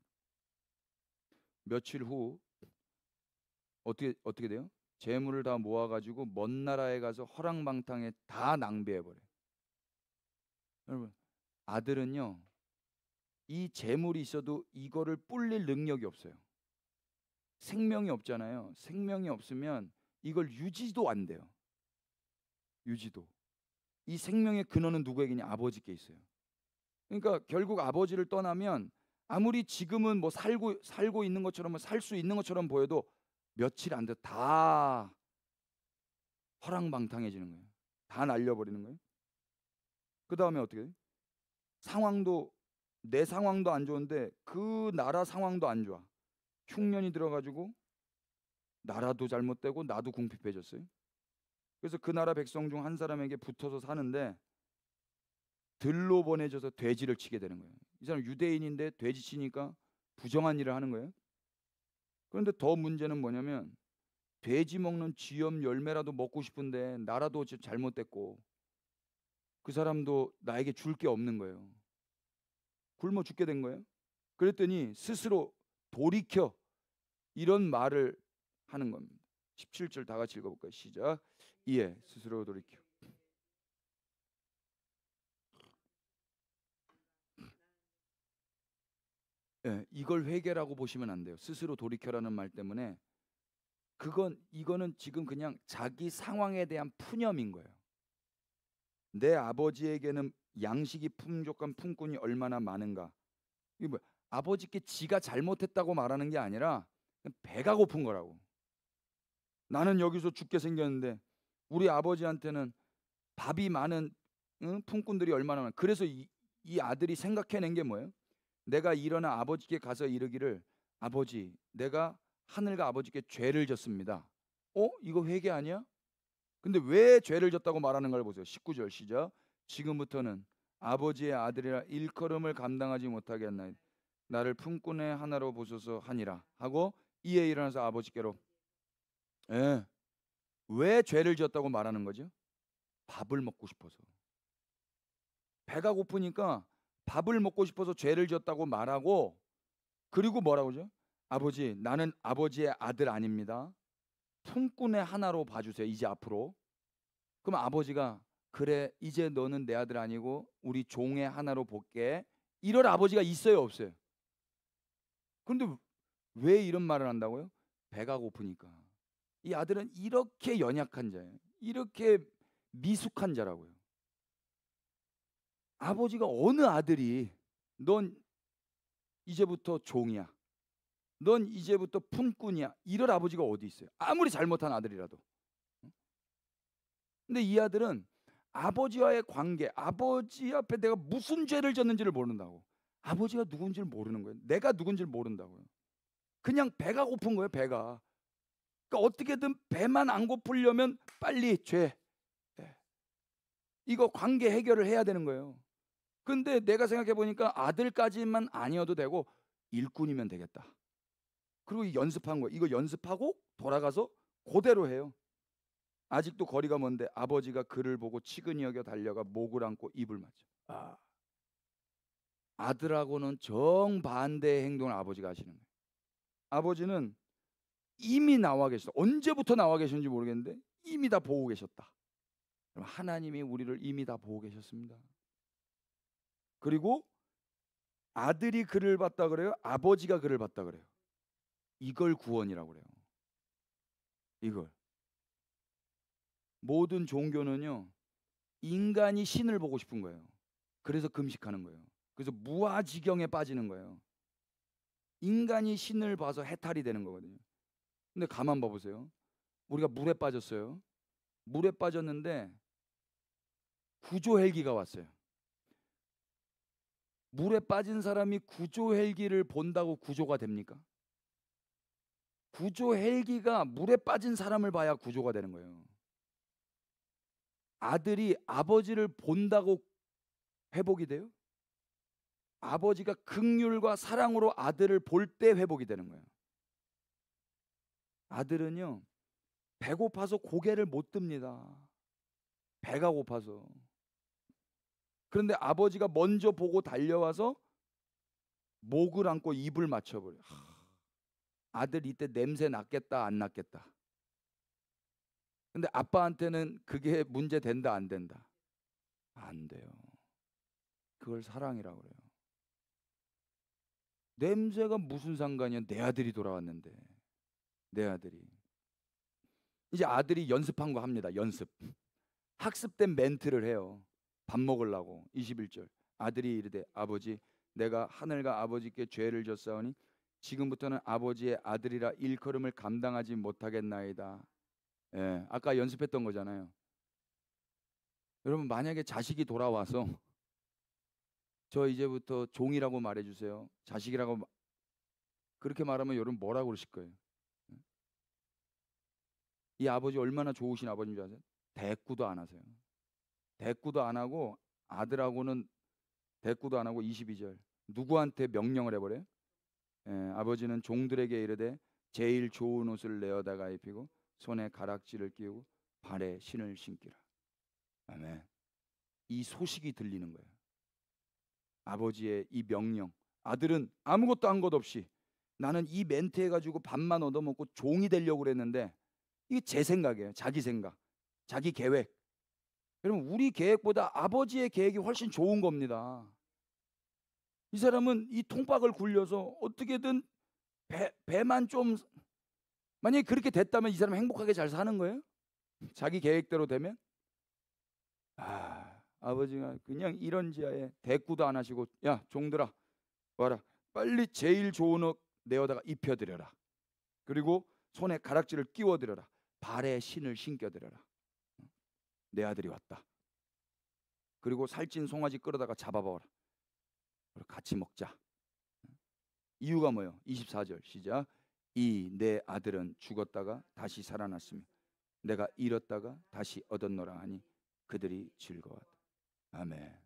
Speaker 1: 며칠 후 어떻게 돼요? 재물을 다 모아가지고 먼 나라에 가서 허랑방탕에 다 낭비해버려요. 여러분, 아들은요 이 재물이 있어도 이거를 불릴 능력이 없어요. 생명이 없잖아요. 생명이 없으면 이걸 유지도 안 돼요. 유지도. 이 생명의 근원은 누구에게냐? 아버지께 있어요. 그러니까 결국 아버지를 떠나면 아무리 지금은 뭐 살고 있는 것처럼 살 수 있는 것처럼 보여도 며칠 안 돼 다 허랑방탕해지는 거예요. 다 날려버리는 거예요. 그 다음에 어떻게 돼요? 상황도 내 상황도 안 좋은데 그 나라 상황도 안 좋아. 흉년이 들어가지고 나라도 잘못되고 나도 궁핍해졌어요. 그래서 그 나라 백성 중 한 사람에게 붙어서 사는데 들로 보내져서 돼지를 치게 되는 거예요. 이 사람 유대인인데 돼지 치니까 부정한 일을 하는 거예요. 그런데 더 문제는 뭐냐면 돼지 먹는 쥐염 열매라도 먹고 싶은데 나라도 잘못됐고 그 사람도 나에게 줄 게 없는 거예요. 굶어 죽게 된 거예요. 그랬더니 스스로 돌이켜 이런 말을 하는 겁니다. 17절 다 같이 읽어볼까요? 시작. 이에 스스로 돌이켜. 예, 이걸 회개라고 보시면 안 돼요. 스스로 돌이켜라는 말 때문에 이거는 지금 그냥 자기 상황에 대한 푸념인 거예요. 내 아버지에게는 양식이 풍족한 품꾼이 얼마나 많은가. 이게 뭐야? 아버지께 지가 잘못했다고 말하는 게 아니라 배가 고픈 거라고. 나는 여기서 죽게 생겼는데 우리 아버지한테는 밥이 많은 응? 품꾼들이 얼마나 많아. 그래서 이 아들이 생각해낸 게 뭐예요? 내가 일어나 아버지께 가서 이르기를 아버지 내가 하늘과 아버지께 죄를 졌습니다. 이거 회개 아니야? 근데 왜 죄를 졌다고 말하는 걸 보세요. 19절 시작. 지금부터는 아버지의 아들이라 일컬음을 감당하지 못하게 했나이다. 나를 품꾼의 하나로 보소서 하니라 하고 이에 일어나서 아버지께로. 예. 왜 죄를 지었다고 말하는 거죠? 밥을 먹고 싶어서. 배가 고프니까 밥을 먹고 싶어서 죄를 지었다고 말하고, 그리고 뭐라고 하죠? 아버지 나는 아버지의 아들 아닙니다. 품꾼의 하나로 봐주세요. 이제 앞으로. 그럼 아버지가 그래 이제 너는 내 아들 아니고 우리 종의 하나로 볼게. 이럴 아버지가 있어요 없어요? 그런데 왜 이런 말을 한다고요? 배가 고프니까. 이 아들은 이렇게 연약한 자예요. 이렇게 미숙한 자라고요. 아버지가 어느 아들이 넌 이제부터 종이야, 넌 이제부터 품꾼이야, 이럴 아버지가 어디 있어요? 아무리 잘못한 아들이라도. 근데 이 아들은 아버지와의 관계, 아버지 앞에 내가 무슨 죄를 졌는지를 모른다고. 아버지가 누군지를 모르는 거예요. 내가 누군지를 모른다고요. 그냥 배가 고픈 거예요. 배가. 그러니까 어떻게든 배만 안 고프려면 빨리 죄, 이거 관계 해결을 해야 되는 거예요. 근데 내가 생각해 보니까 아들까지만 아니어도 되고 일꾼이면 되겠다. 그리고 연습한 거예요. 이거 연습하고 돌아가서 그대로 해요. 아직도 거리가 먼데 아버지가 그를 보고 치근히 여겨 달려가 목을 안고 입을 맞죠. 아들하고는 정반대의 행동을 아버지가 하시는 거예요. 아버지는 이미 나와 계셨다. 언제부터 나와 계셨는지 모르겠는데 이미 다 보고 계셨다. 그럼 하나님이 우리를 이미 다 보고 계셨습니다. 그리고 아들이 그를 봤다 그래요? 아버지가 그를 봤다 그래요? 이걸 구원이라고 그래요. 이걸. 모든 종교는요, 인간이 신을 보고 싶은 거예요. 그래서 금식하는 거예요. 그래서 무아지경에 빠지는 거예요. 인간이 신을 봐서 해탈이 되는 거거든요. 근데 가만 봐보세요. 우리가 물에 빠졌어요. 물에 빠졌는데 구조 헬기가 왔어요. 물에 빠진 사람이 구조 헬기를 본다고 구조가 됩니까? 구조 헬기가 물에 빠진 사람을 봐야 구조가 되는 거예요. 아들이 아버지를 본다고 회복이 돼요? 아버지가 긍휼과 사랑으로 아들을 볼 때 회복이 되는 거예요. 아들은요, 배고파서 고개를 못 듭니다. 배가 고파서. 그런데 아버지가 먼저 보고 달려와서 목을 안고 입을 맞춰버려요. 아들 이때 냄새 났겠다 안 났겠다. 근데 아빠한테는 그게 문제 된다 안 된다? 안 돼요. 그걸 사랑이라고 그래요. 냄새가 무슨 상관이야? 내 아들이 돌아왔는데. 내 아들이. 이제 아들이 연습한 거 합니다. 연습. 학습된 멘트를 해요. 밥 먹으려고. 21절. 아들이 이르되 아버지 내가 하늘과 아버지께 죄를 졌사오니 지금부터는 아버지의 아들이라 일컬음을 감당하지 못하겠나이다. 예, 아까 연습했던 거잖아요. 여러분 만약에 자식이 돌아와서 저 이제부터 종이라고 말해주세요. 자식이라고 그렇게 말하면 여러분 뭐라고 그러실 거예요? 이 아버지 얼마나 좋으신 아버지인 줄 아세요? 대꾸도 안 하세요. 대꾸도 안 하고 아들하고는 대꾸도 안 하고 22절 누구한테 명령을 해버려요? 아버지는 종들에게 이르되 제일 좋은 옷을 내어다가 입히고 손에 가락지를 끼우고 발에 신을 신기라. 아멘. 이 소식이 들리는 거예요. 아버지의 이 명령. 아들은 아무것도 한 것 없이 나는 이 멘트 해가지고 밥만 얻어먹고 종이 되려고 그랬는데 이게 제 생각이에요. 자기 생각, 자기 계획. 여러분 우리 계획보다 아버지의 계획이 훨씬 좋은 겁니다. 이 사람은 이 통박을 굴려서 어떻게든 배만 좀, 만약에 그렇게 됐다면 이 사람 행복하게 잘 사는 거예요? 자기 계획대로 되면? 아버지가 그냥 이런 지하에 대꾸도 안 하시고 야 종들아 와라 빨리 제일 좋은 옷 내어다가 입혀드려라. 그리고 손에 가락지를 끼워드려라. 발에 신을 신겨드려라. 내 아들이 왔다. 그리고 살찐 송아지 끌어다가 잡아봐라. 같이 먹자. 이유가 뭐예요? 24절 시작. 이 내 아들은 죽었다가 다시 살아났으며 내가 잃었다가 다시 얻었노라 하니 그들이 즐거웠다. 아멘.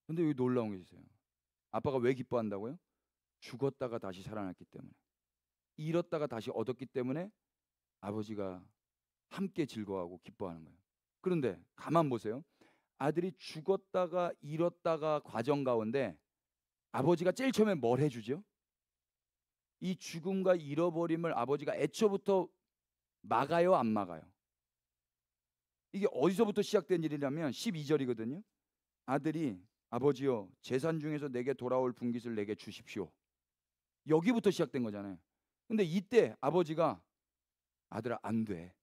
Speaker 1: 근데 여기 놀라운 게 있어요. 아빠가 왜 기뻐한다고요? 죽었다가 다시 살아났기 때문에, 잃었다가 다시 얻었기 때문에 아버지가 함께 즐거워하고 기뻐하는 거예요. 그런데 가만 보세요. 아들이 죽었다가 잃었다가 과정 가운데 아버지가 제일 처음에 뭘 해주죠? 이 죽음과 잃어버림을 아버지가 애초부터 막아요, 안 막아요? 이게 어디서부터 시작된 일이냐면 12절이거든요. 아들이 아버지여 재산 중에서 내게 돌아올 분깃을 내게 주십시오. 여기부터 시작된 거잖아요. 근데 이때 아버지가 아들아 안 돼.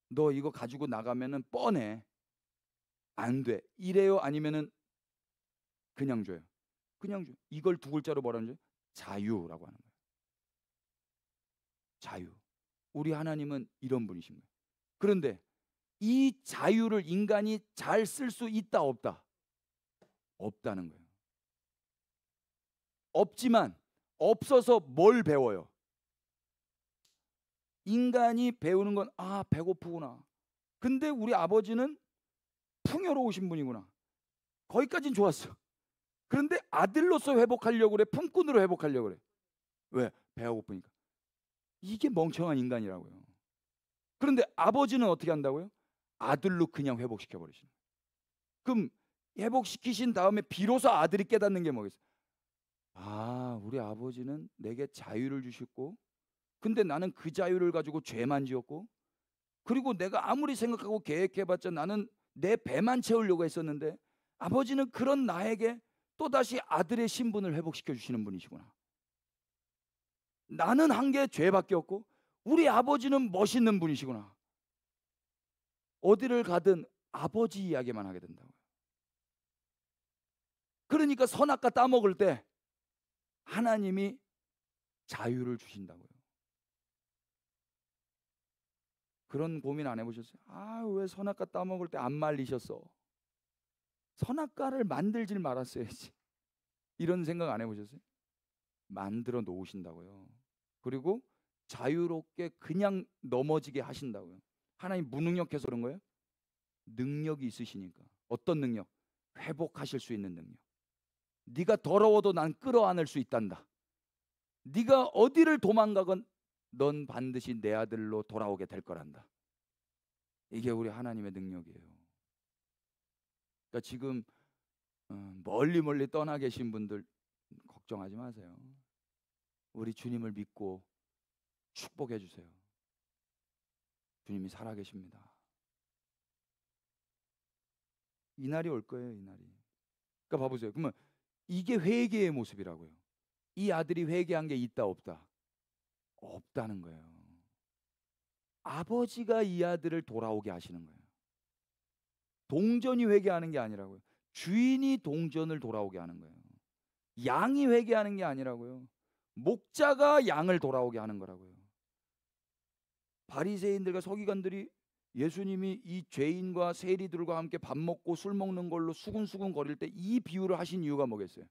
Speaker 1: 너 이거 가지고 나가면은 뻔해. 안 돼. 이래요? 아니면은 그냥 줘요? 그냥 줘. 이걸 두 글자로 뭐라는 거죠? 자유라고 하는 거예요. 자유. 우리 하나님은 이런 분이신 거예요. 그런데 이 자유를 인간이 잘 쓸 수 있다 없다? 없다는 거예요. 없지만 없어서 뭘 배워요? 인간이 배우는 건 배고프구나. 근데 우리 아버지는 풍요로우신 분이구나. 거기까지는 좋았어. 그런데 아들로서 회복하려고 그래. 품꾼으로 회복하려고 그래. 왜? 배가 고프니까. 이게 멍청한 인간이라고요. 그런데 아버지는 어떻게 한다고요? 아들로 그냥 회복시켜 버리시는 거예요. 그럼 회복시키신 다음에 비로소 아들이 깨닫는 게 뭐겠어요? 우리 아버지는 내게 자유를 주셨고, 근데 나는 그 자유를 가지고 죄만 지었고, 그리고 내가 아무리 생각하고 계획해봤자 나는 내 배만 채우려고 했었는데 아버지는 그런 나에게 또다시 아들의 신분을 회복시켜 주시는 분이시구나. 나는 한 게 죄밖에 없고 우리 아버지는 멋있는 분이시구나. 어디를 가든 아버지 이야기만 하게 된다고요. 그러니까 선악과 따먹을 때 하나님이 자유를 주신다고요. 그런 고민 안 해보셨어요? 왜 선악과 따먹을 때 안 말리셨어? 선악과를 만들질 말았어야지. 이런 생각 안 해보셨어요? 만들어 놓으신다고요. 그리고 자유롭게 그냥 넘어지게 하신다고요. 하나님 무능력해서 그런 거예요? 능력이 있으시니까. 어떤 능력? 회복하실 수 있는 능력. 네가 더러워도 난 끌어안을 수 있단다. 네가 어디를 도망가건 넌 반드시 내 아들로 돌아오게 될 거란다. 이게 우리 하나님의 능력이에요. 그러니까 지금 멀리 떠나 계신 분들 걱정하지 마세요. 우리 주님을 믿고 축복해 주세요. 주님이 살아계십니다. 이 날이 올 거예요, 이 날이. 그러니까 봐보세요. 그러면 이게 회개의 모습이라고요. 이 아들이 회개한 게 있다 없다? 없다는 거예요. 아버지가 이 아들을 돌아오게 하시는 거예요. 동전이 회개하는 게 아니라고요. 주인이 동전을 돌아오게 하는 거예요. 양이 회개하는 게 아니라고요. 목자가 양을 돌아오게 하는 거라고요. 바리새인들과 서기관들이 예수님이 이 죄인과 세리들과 함께 밥 먹고 술 먹는 걸로 수군수군 거릴 때 이 비유를 하신 이유가 뭐겠어요?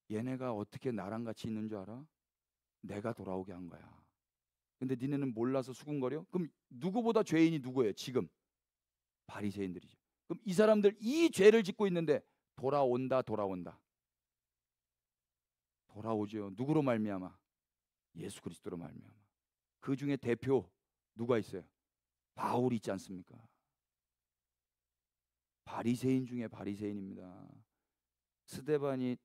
Speaker 1: 얘네가 어떻게 나랑 같이 있는 줄 알아? 내가 돌아오게 한 거야. 근데 니네는 몰라서 수군거려? 그럼 누구보다 죄인이 누구예요? 지금 바리새인들이죠. 그럼 이 사람들 이 죄를 짓고 있는데 돌아온다. 돌아오죠. 누구로 말미암아? 예수 그리스도로 말미암아. 그 중에 대표 누가 있어요? 바울이 있지 않습니까? 바리새인 중에 바리새인입니다. 스데반이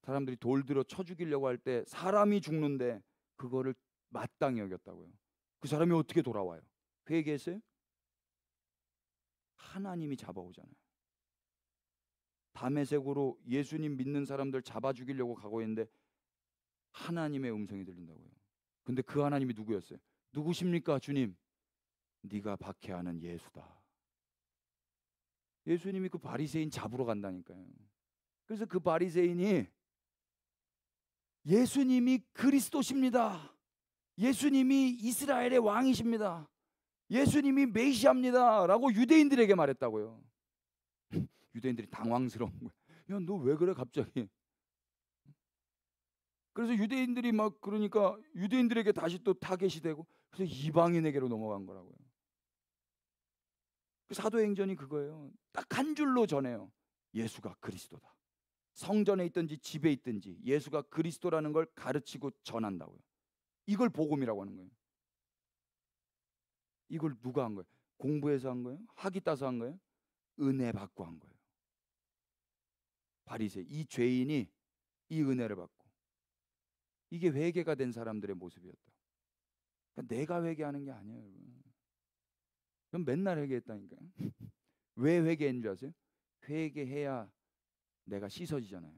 Speaker 1: 사람들이 돌 들어 쳐 죽이려고 할 때 사람이 죽는데 그거를 마땅히 여겼다고요. 그 사람이 어떻게 돌아와요? 회개했어요? 하나님이 잡아오잖아요. 다메섹으로 예수님 믿는 사람들 잡아 죽이려고 가고 있는데 하나님의 음성이 들린다고요. 근데 그 하나님이 누구였어요? 누구십니까 주님? 네가 박해하는 예수다. 예수님이 그 바리새인 잡으러 간다니까요. 그래서 그 바리새인이 예수님이 그리스도십니다. 예수님이 이스라엘의 왕이십니다. 예수님이 메시아입니다라고 유대인들에게 말했다고요. 유대인들이 당황스러운 거예요. 야, 너 왜 그래 갑자기? 그래서 유대인들이 막 그러니까 유대인들에게 다시 또 타겟이 되고, 그래서 이방인에게로 넘어간 거라고요. 그 사도행전이 그거예요. 딱 한 줄로 전해요. 예수가 그리스도다. 성전에 있든지 집에 있든지 예수가 그리스도라는 걸 가르치고 전한다고요. 이걸 복음이라고 하는 거예요. 이걸 누가 한 거예요? 공부해서 한 거예요? 학위 따서 한 거예요? 은혜 받고 한 거예요. 바리새 이 죄인이 이 은혜를 받고, 이게 회개가 된 사람들의 모습이었다. 그러니까 내가 회개하는 게 아니에요, 여러분. 전 맨날 회개했다니까요. 왜 회개했는 줄 아세요? 회개해야 내가 씻어지잖아요.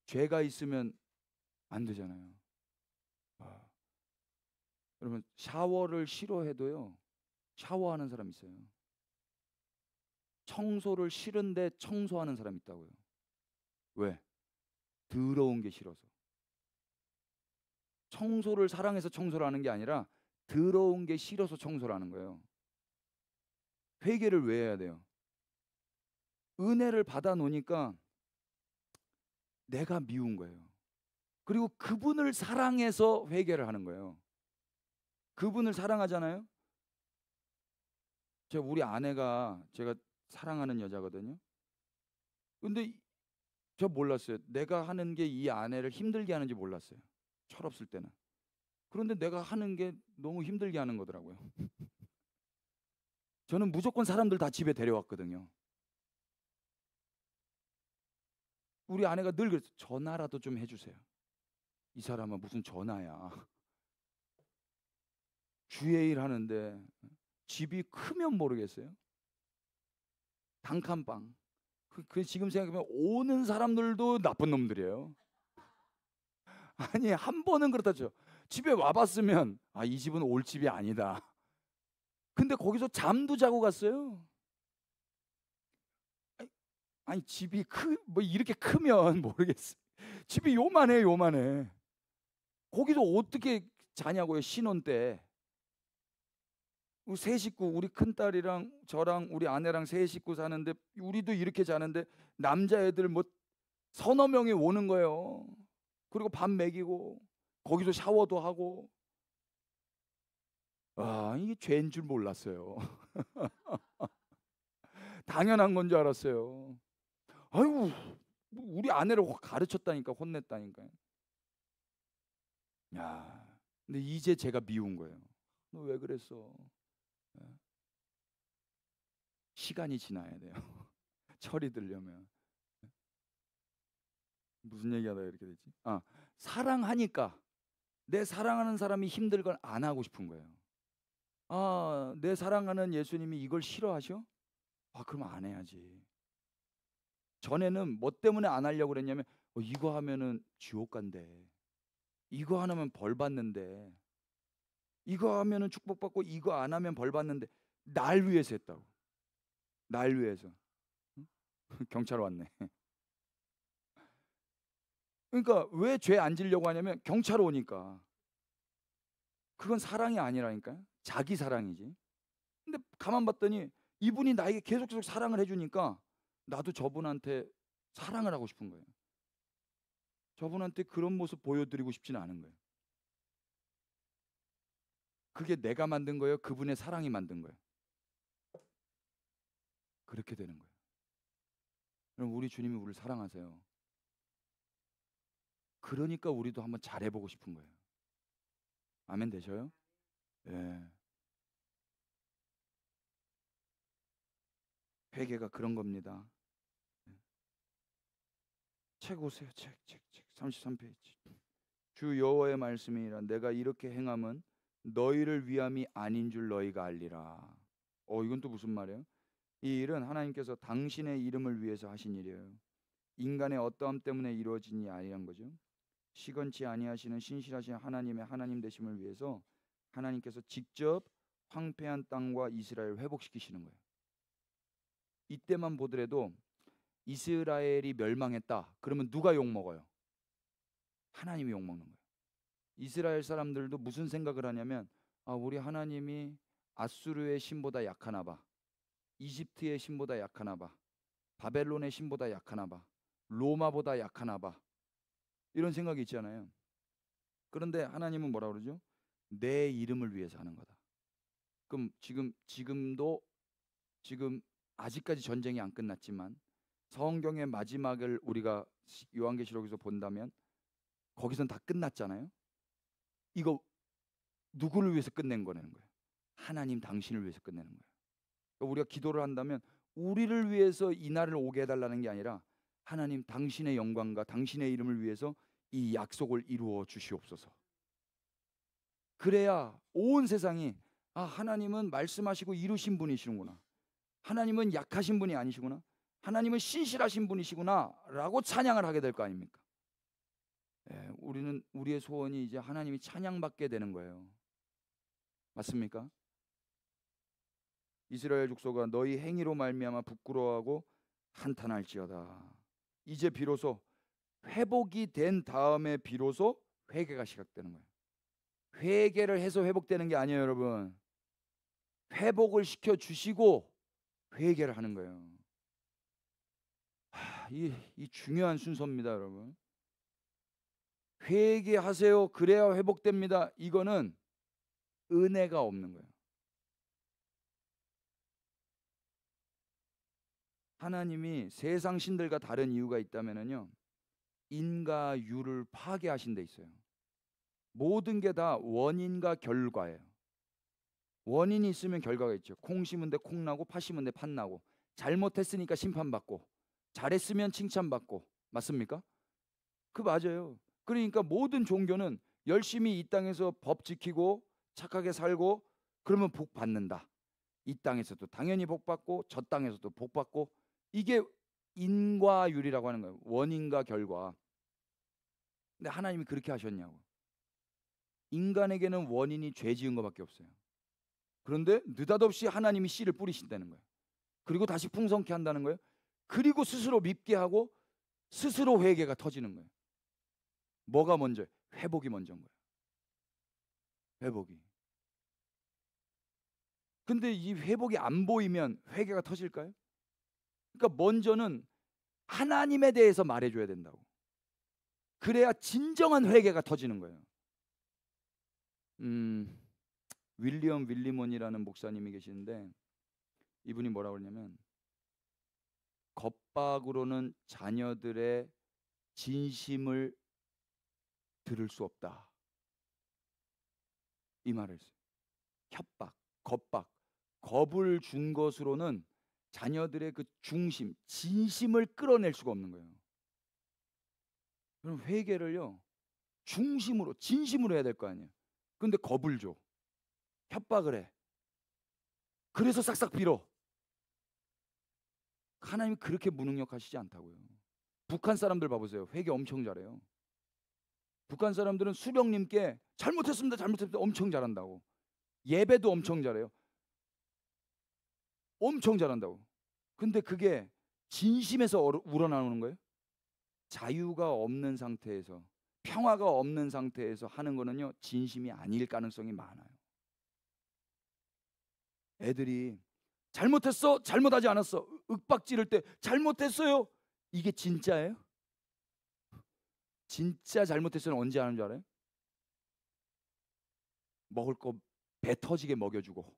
Speaker 1: 죄가 있으면 안 되잖아요. 여러분, 샤워를 싫어해도요, 샤워하는 사람 있어요. 청소를 싫은데 청소하는 사람 있다고요. 왜? 더러운 게 싫어서. 청소를 사랑해서 청소를 하는 게 아니라 더러운 게 싫어서 청소를 하는 거예요. 회개를 왜 해야 돼요? 은혜를 받아 놓으니까 내가 미운 거예요. 그리고 그분을 사랑해서 회개를 하는 거예요. 그분을 사랑하잖아요. 우리 아내가 제가 사랑하는 여자거든요. 근데 저 몰랐어요. 내가 하는 게 이 아내를 힘들게 하는지 몰랐어요. 철없을 때는. 그런데 내가 하는 게 너무 힘들게 하는 거더라고요. 저는 무조건 사람들 다 집에 데려왔거든요. 우리 아내가 늘 그랬어요. 전화라도 좀 해주세요. 이 사람은 무슨 전화야. 주의 일 하는데 집이 크면 모르겠어요. 단칸방. 지금 생각하면 오는 사람들도 나쁜 놈들이에요. 아니, 한 번은 그렇다죠. 집에 와봤으면 이 집은 올 집이 아니다. 근데 거기서 잠도 자고 갔어요. 아니 집이 뭐 이렇게 크면 모르겠어요. 집이 요만해. 거기서 어떻게 자냐고요, 신혼 때. 세 식구, 우리 큰딸이랑 저랑 우리 아내랑 세 식구 사는데 우리도 이렇게 자는데 남자애들 뭐 서너 명이 오는 거예요. 그리고 밥 먹이고 거기서 샤워도 하고. 이게 죄인 줄 몰랐어요. 당연한 건 줄 알았어요. 아이고, 우리 아내를 가르쳤다니까, 혼냈다니까요. 야, 근데 이제 제가 미운 거예요. 너 왜 그랬어? 시간이 지나야 돼요. 철이 들려면. 무슨 얘기하다 이렇게 되지? 사랑하니까 내 사랑하는 사람이 힘들건 안 하고 싶은 거예요. 내 사랑하는 예수님이 이걸 싫어하셔? 그럼 안 해야지. 전에는 뭐 때문에 안 하려고 그랬냐면 이거 하면은 지옥 간대. 이거 하면 벌 받는데. 이거 하면은 축복받고 이거 안 하면 벌 받는데. 날 위해서 했다고. 날 위해서. 응? 경찰 왔네. 그러니까 왜 죄 안 지려고 하냐면 경찰 오니까. 그건 사랑이 아니라니까요. 자기 사랑이지. 근데 가만 봤더니 이분이 나에게 계속 사랑을 해주니까 나도 저분한테 사랑을 하고 싶은 거예요. 저분한테 그런 모습 보여드리고 싶지는 않은 거예요. 그게 내가 만든 거예요? 그분의 사랑이 만든 거예요? 그렇게 되는 거예요. 그럼 우리 주님이 우리를 사랑하세요. 그러니까 우리도 한번 잘해보고 싶은 거예요. 아멘 되셔요? 예. 회개가 그런 겁니다. 책 오세요. 책 33페이지. 주 여호와의 말씀이니라. 내가 이렇게 행함은 너희를 위함이 아닌 줄 너희가 알리라. 이건 또 무슨 말이에요? 이 일은 하나님께서 당신의 이름을 위해서 하신 일이에요. 인간의 어떠함 때문에 이루어지니 아니란 거죠. 시건치 아니하시는 신실하신 하나님의 하나님 되심을 위해서 하나님께서 직접 황폐한 땅과 이스라엘을 회복시키시는 거예요. 이때만 보더라도 이스라엘이 멸망했다. 그러면 누가 욕먹어요? 하나님이 욕먹는 거예요. 이스라엘 사람들도 무슨 생각을 하냐면 아, 우리 하나님이 아수르의 신보다 약하나 봐. 이집트의 신보다 약하나 봐. 바벨론의 신보다 약하나 봐. 로마보다 약하나 봐. 이런 생각이 있잖아요. 그런데 하나님은 뭐라 그러죠? 내 이름을 위해서 하는 거다. 그럼 지금 아직까지 전쟁이 안 끝났지만 성경의 마지막을 우리가 요한계시록에서 본다면 거기선 다 끝났잖아요. 이거 누구를 위해서 끝낸 거냐는 거예요. 하나님 당신을 위해서 끝내는 거예요. 그러니까 우리가 기도를 한다면 우리를 위해서 이 날을 오게 해달라는 게 아니라 하나님 당신의 영광과 당신의 이름을 위해서 이 약속을 이루어 주시옵소서. 그래야 온 세상이 아, 하나님은 말씀하시고 이루신 분이시구나. 하나님은 약하신 분이 아니시구나. 하나님은 신실하신 분이시구나 라고 찬양을 하게 될 거 아닙니까? 우리의 소원이 이제 하나님이 찬양받게 되는 거예요. 맞습니까? 이스라엘 족속아 너희 행위로 말미암아 부끄러워하고 한탄할지어다. 이제 비로소 회복이 된 다음에 비로소 회개가 시작되는 거예요. 회개를 해서 회복되는 게 아니에요, 여러분. 회복을 시켜 주시고 회개를 하는 거예요. 이 중요한 순서입니다, 여러분. 회개하세요. 그래야 회복됩니다. 이거는 은혜가 없는 거예요. 하나님이 세상 신들과 다른 이유가 있다면요, 인과율을 파괴하신 데 있어요. 모든 게 다 원인과 결과예요. 원인이 있으면 결과가 있죠. 콩 심은 데 콩 나고 팥 심은 데 팥 나고, 잘못했으니까 심판받고, 잘했으면 칭찬받고. 맞습니까? 그 맞아요. 그러니까 모든 종교는 열심히 이 땅에서 법 지키고 착하게 살고 그러면 복 받는다. 이 땅에서도 당연히 복 받고 저 땅에서도 복 받고, 이게 인과율이라고 하는 거예요. 원인과 결과. 근데 하나님이 그렇게 하셨냐고. 인간에게는 원인이 죄 지은 것밖에 없어요. 그런데 느닷없이 하나님이 씨를 뿌리신다는 거예요. 그리고 다시 풍성케 한다는 거예요. 그리고 스스로 밉게 하고 스스로 회개가 터지는 거예요. 뭐가 먼저예요? 회복이 먼저인 거예요. 회복이. 근데 이 회복이 안 보이면 회개가 터질까요? 그러니까 먼저는 하나님에 대해서 말해줘야 된다고. 그래야 진정한 회개가 터지는 거예요. 윌리엄 윌리몬이라는 목사님이 계시는데 이분이 뭐라고 그러냐면, 겁박으로는 자녀들의 진심을 들을 수 없다, 이 말을 했어요. 협박, 겁박, 겁을 준 것으로는 자녀들의 그 중심, 진심을 끌어낼 수가 없는 거예요. 그럼 회개를요, 중심으로, 진심으로 해야 될 거 아니에요. 근데 겁을 줘, 협박을 해. 그래서 싹싹 빌어. 하나님이 그렇게 무능력하시지 않다고요. 북한 사람들 봐보세요. 회개 엄청 잘해요. 북한 사람들은 수령님께 잘못했습니다, 잘못했습니다 엄청 잘한다고. 예배도 엄청 잘해요. 엄청 잘한다고. 근데 그게 진심에서 우러나오는 거예요. 자유가 없는 상태에서, 평화가 없는 상태에서 하는 거는요, 진심이 아닐 가능성이 많아요. 애들이 잘못했어, 잘못하지 않았어, 윽박 지를 때 잘못했어요, 이게 진짜예요? 진짜 잘못했어는 언제 하는 줄 알아요? 먹을 거 배 터지게 먹여주고,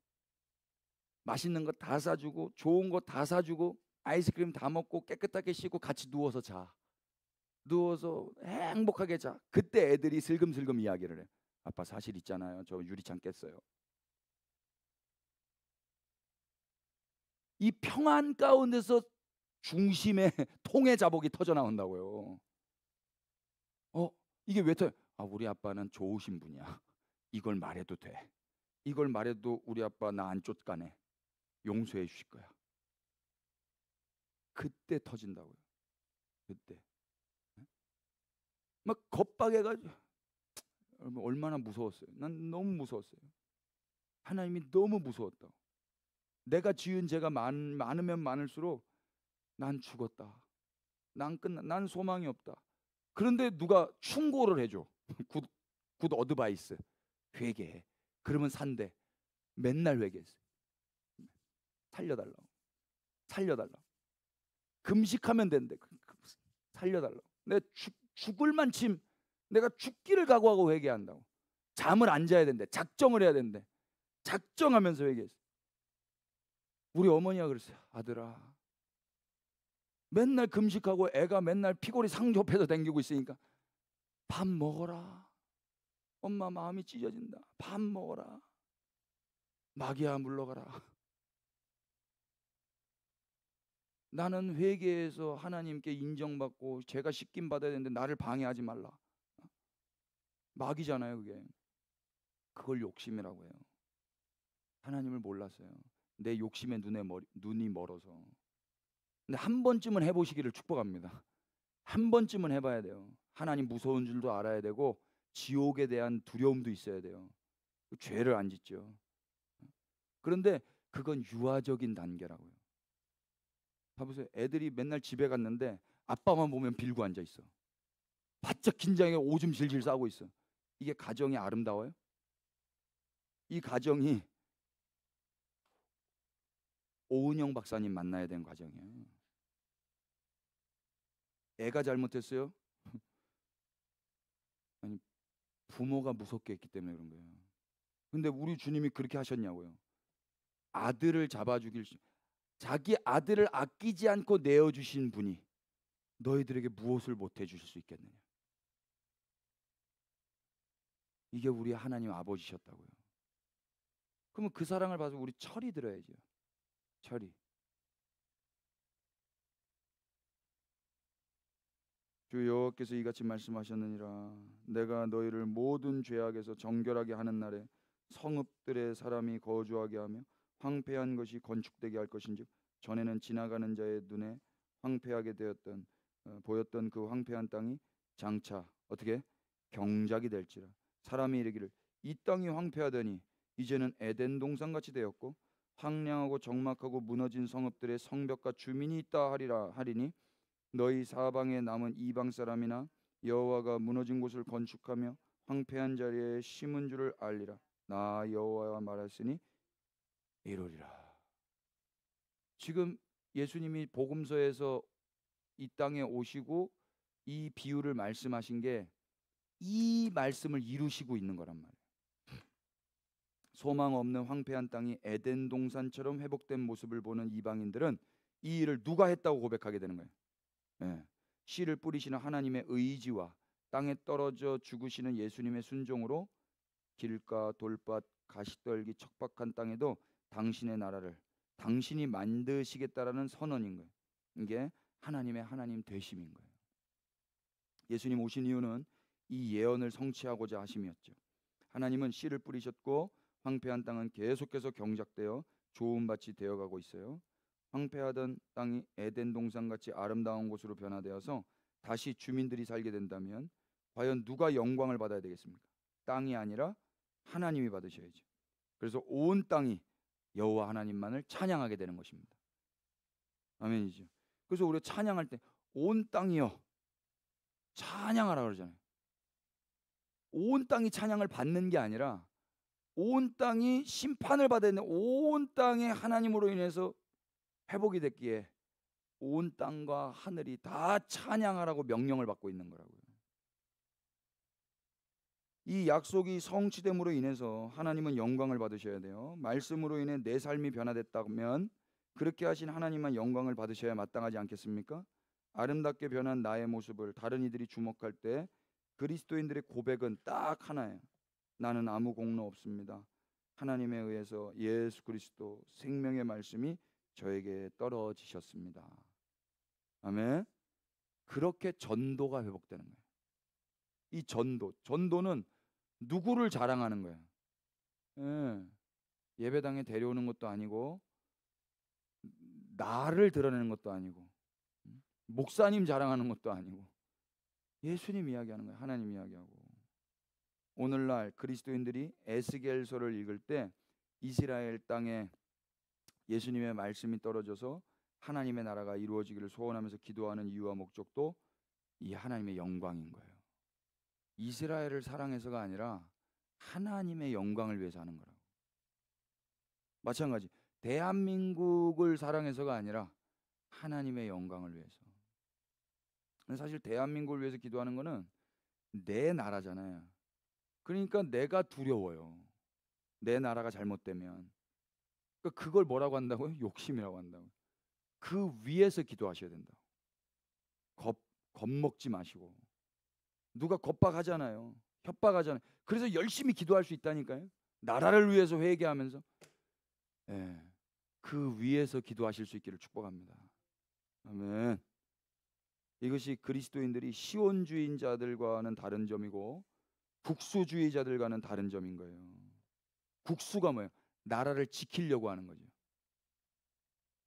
Speaker 1: 맛있는 거 다 사주고, 좋은 거 다 사주고, 아이스크림 다 먹고 깨끗하게 씻고 같이 누워서 자. 누워서 행복하게 자. 그때 애들이 슬금슬금 이야기를 해. 아빠 사실 있잖아요, 저 유리창 깼어요. 이 평안 가운데서 중심에 통해 자복이 터져 나온다고요. 이게 왜 터져? 우리 아빠는 좋으신 분이야. 이걸 말해도 돼. 이걸 말해도 우리 아빠 나 안 쫓가네. 용서해 주실 거야. 그때 터진다고요. 그때. 막 겁박해가지고. 얼마나 무서웠어요. 난 너무 무서웠어요. 하나님이 너무 무서웠다고. 내가 지은 죄가 많으면 많을수록 난 죽었다, 난 소망이 없다. 그런데 누가 충고를 해줘. 굿 어드바이스. 회개해. 그러면 산대. 맨날 회개했어요. 살려달라고. 살려달라고. 금식하면 된대. 살려달라고. 내가 죽을 만침 내가 죽기를 각오하고 회개한다고. 잠을 안 자야 된대. 작정을 해야 된대. 작정하면서 회개했어요. 우리 어머니가 그랬어요. 아들아, 맨날 금식하고 애가 맨날 피골이 상접해서 댕기고 있으니까 밥 먹어라. 엄마 마음이 찢어진다. 밥 먹어라. 마귀야 물러가라. 나는 회개해서 하나님께 인정받고 제가 씻김 받아야 되는데 나를 방해하지 말라. 마귀잖아요 그게. 그걸 욕심이라고 해요. 하나님을 몰랐어요. 내 욕심에 눈이 멀어서. 근데 한 번쯤은 해보시기를 축복합니다. 한 번쯤은 해봐야 돼요. 하나님 무서운 줄도 알아야 되고 지옥에 대한 두려움도 있어야 돼요. 죄를 안 짓죠. 그런데 그건 유아적인 단계라고요. 봐보세요. 애들이 맨날 집에 갔는데 아빠만 보면 빌고 앉아 있어. 바짝 긴장해 오줌 질질 싸고 있어. 이게 가정이 아름다워요? 이 가정이 오은영 박사님 만나야 되는 과정이에요. 애가 잘못했어요? 아니, 부모가 무섭게 했기 때문에 그런 거예요. 근데 우리 주님이 그렇게 하셨냐고요. 아들을 잡아주길, 자기 아들을 아끼지 않고 내어주신 분이 너희들에게 무엇을 못해 주실 수 있겠느냐. 이게 우리 하나님 아버지셨다고요. 그러면 그 사랑을 봐서 우리 철이 들어야죠. 철이. 주 여호와께서 이같이 말씀하셨느니라. 내가 너희를 모든 죄악에서 정결하게 하는 날에 성읍들의 사람이 거주하게 하며 황폐한 것이 건축되게 할 것인즉 전에는 지나가는 자의 눈에 황폐하게 보였던 그 황폐한 땅이 장차 어떻게 경작이 될지라. 사람이 이르기를 이 땅이 황폐하더니 이제는 에덴 동산같이 되었고 황량하고 적막하고 무너진 성읍들의 성벽과 주민이 있다 하리니 너희 사방에 남은 이방 사람이나 여호와가 무너진 곳을 건축하며 황폐한 자리에 심은 줄을 알리라. 나 여호와가 말했으니 이루리라. 지금 예수님이 복음서에서 이 땅에 오시고 이 비유를 말씀하신 게 이 말씀을 이루시고 있는 거란 말이에요. 소망 없는 황폐한 땅이 에덴 동산처럼 회복된 모습을 보는 이방인들은 이 일을 누가 했다고 고백하게 되는 거예요. 예. 씨를 뿌리시는 하나님의 의지와 땅에 떨어져 죽으시는 예수님의 순종으로 길가 돌밭 가시떨기 척박한 땅에도 당신의 나라를 당신이 만드시겠다라는 선언인 거예요. 이게 하나님의 하나님 되심인 거예요. 예수님 오신 이유는 이 예언을 성취하고자 하심이었죠. 하나님은 씨를 뿌리셨고 황폐한 땅은 계속해서 경작되어 좋은 밭이 되어가고 있어요. 황폐하던 땅이 에덴 동산같이 아름다운 곳으로 변화되어서 다시 주민들이 살게 된다면 과연 누가 영광을 받아야 되겠습니까? 땅이 아니라 하나님이 받으셔야죠. 그래서 온 땅이 여호와 하나님만을 찬양하게 되는 것입니다. 아멘이죠. 그래서 우리가 찬양할 때 온 땅이여 찬양하라 그러잖아요. 온 땅이 찬양을 받는 게 아니라 온 땅이 심판을 받아야 되는, 온 땅에 하나님으로 인해서 회복이 됐기에 온 땅과 하늘이 다 찬양하라고 명령을 받고 있는 거라고요. 이 약속이 성취됨으로 인해서 하나님은 영광을 받으셔야 돼요. 말씀으로 인해 내 삶이 변화됐다면 그렇게 하신 하나님만 영광을 받으셔야 마땅하지 않겠습니까? 아름답게 변한 나의 모습을 다른 이들이 주목할 때 그리스도인들의 고백은 딱 하나예요. 나는 아무 공로 없습니다. 하나님에 의해서 예수 그리스도 생명의 말씀이 저에게 떨어지셨습니다. 아멘. 그렇게 전도가 회복되는 거예요. 이 전도는 누구를 자랑하는 거예요. 예. 예배당에 데려오는 것도 아니고 나를 드러내는 것도 아니고 목사님 자랑하는 것도 아니고 예수님 이야기하는 거예요. 하나님 이야기하고. 오늘날 그리스도인들이 에스겔서를 읽을 때 이스라엘 땅에 예수님의 말씀이 떨어져서 하나님의 나라가 이루어지기를 소원하면서 기도하는 이유와 목적도 이 하나님의 영광인 거예요. 이스라엘을 사랑해서가 아니라 하나님의 영광을 위해서 하는 거라고. 마찬가지. 대한민국을 사랑해서가 아니라 하나님의 영광을 위해서. 사실 대한민국을 위해서 기도하는 거는 내 나라잖아요. 그러니까 내가 두려워요. 내 나라가 잘못되면. 그러니까 그걸 뭐라고 한다고요? 욕심이라고 한다고. 그 위에서 기도하셔야 된다고. 겁먹지 마시고. 누가 겁박하잖아요. 협박하잖아요. 그래서 열심히 기도할 수 있다니까요. 나라를 위해서 회개하면서. 예, 그 위에서 기도하실 수 있기를 축복합니다. 아멘. 이것이 그리스도인들이 시온주의자들과는 다른 점이고 국수주의자들과는 다른 점인 거예요. 국수가 뭐예요? 나라를 지키려고 하는 거죠.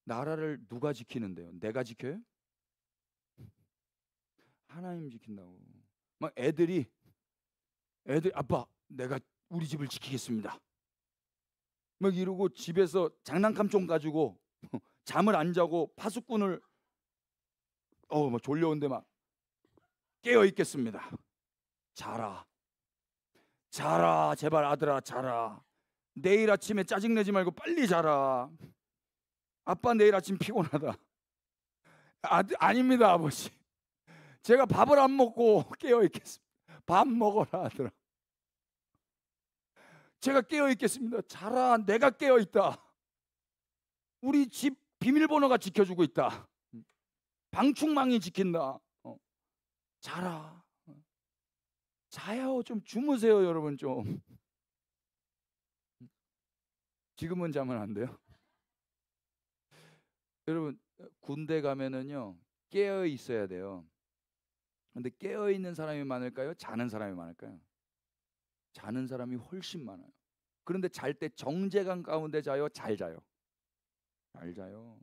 Speaker 1: 나라를 누가 지키는데요? 내가 지켜요? 하나님 지킨다고. 막 애들이 아빠 내가 우리 집을 지키겠습니다. 막 이러고 집에서 장난감 좀 가지고 잠을 안 자고 파수꾼을 막 졸려온데 막 깨어 있겠습니다. 자라 제발 아들아 자라. 내일 아침에 짜증내지 말고 빨리 자라. 아빠 내일 아침 피곤하다. 아닙니다 아버지. 제가 밥을 안 먹고 깨어 있겠습니다. 밥 먹어라 아들아. 제가 깨어 있겠습니다. 자라. 내가 깨어 있다. 우리 집 비밀번호가 지켜주고 있다. 방충망이 지킨다. 자라. 자요. 좀 주무세요 여러분 좀. 지금은 자면 안 돼요? 여러분 군대 가면은요 깨어 있어야 돼요. 근데 깨어 있는 사람이 많을까요? 자는 사람이 많을까요? 자는 사람이 훨씬 많아요. 그런데 잘 때 정제감 가운데 자요? 잘 자요? 잘 자요.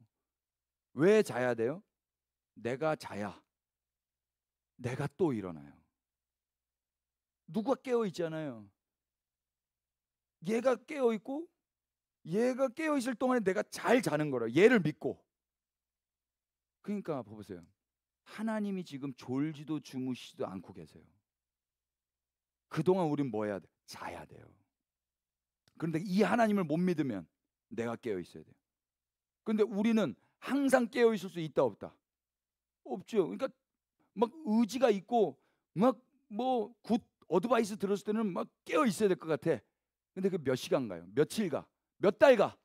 Speaker 1: 왜 자야 돼요? 내가 자야 내가 또 일어나요. 누가 깨어 있잖아요. 얘가 깨어 있고 얘가 깨어 있을 동안에 내가 잘 자는 거라. 얘를 믿고. 그러니까 보세요. 하나님이 지금 졸지도 주무시지도 않고 계세요. 그동안 우린 뭐 해야 돼? 자야 돼요. 그런데 이 하나님을 못 믿으면 내가 깨어 있어야 돼요. 그런데 우리는 항상 깨어 있을 수 있다 없다? 없죠. 그러니까 막 의지가 있고 막 뭐 굿 어드바이스 들었을 때는 막 깨어 있어야 될 것 같아. 근데 그 몇 시간 가요? 며칠 가? 몇 달 가?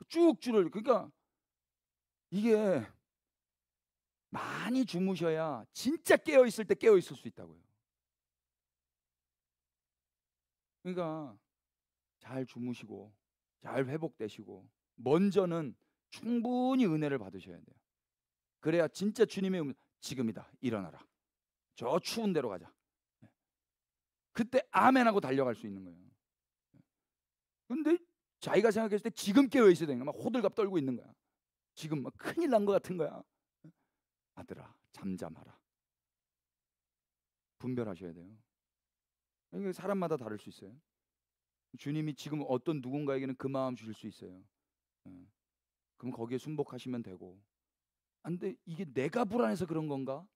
Speaker 1: 쭉 줄을. 그러니까 이게 많이 주무셔야 진짜 깨어 있을 때 깨어 있을 수 있다고요. 그러니까 잘 주무시고 잘 회복되시고 먼저는 충분히 은혜를 받으셔야 돼요. 그래야 진짜 주님의 지금이다 일어나라. 저 추운 데로 가자. 그때 아멘하고 달려갈 수 있는 거예요. 근데 자기가 생각했을 때 지금 깨어 있어야 되는 거야. 막 호들갑 떨고 있는 거야. 지금 막 큰일 난 것 같은 거야. 아들아 잠잠하라. 분별하셔야 돼요. 이게 사람마다 다를 수 있어요. 주님이 지금 어떤 누군가에게는 그 마음 주실 수 있어요. 그럼 거기에 순복하시면 되고. 근데 이게 내가 불안해서 그런 건가?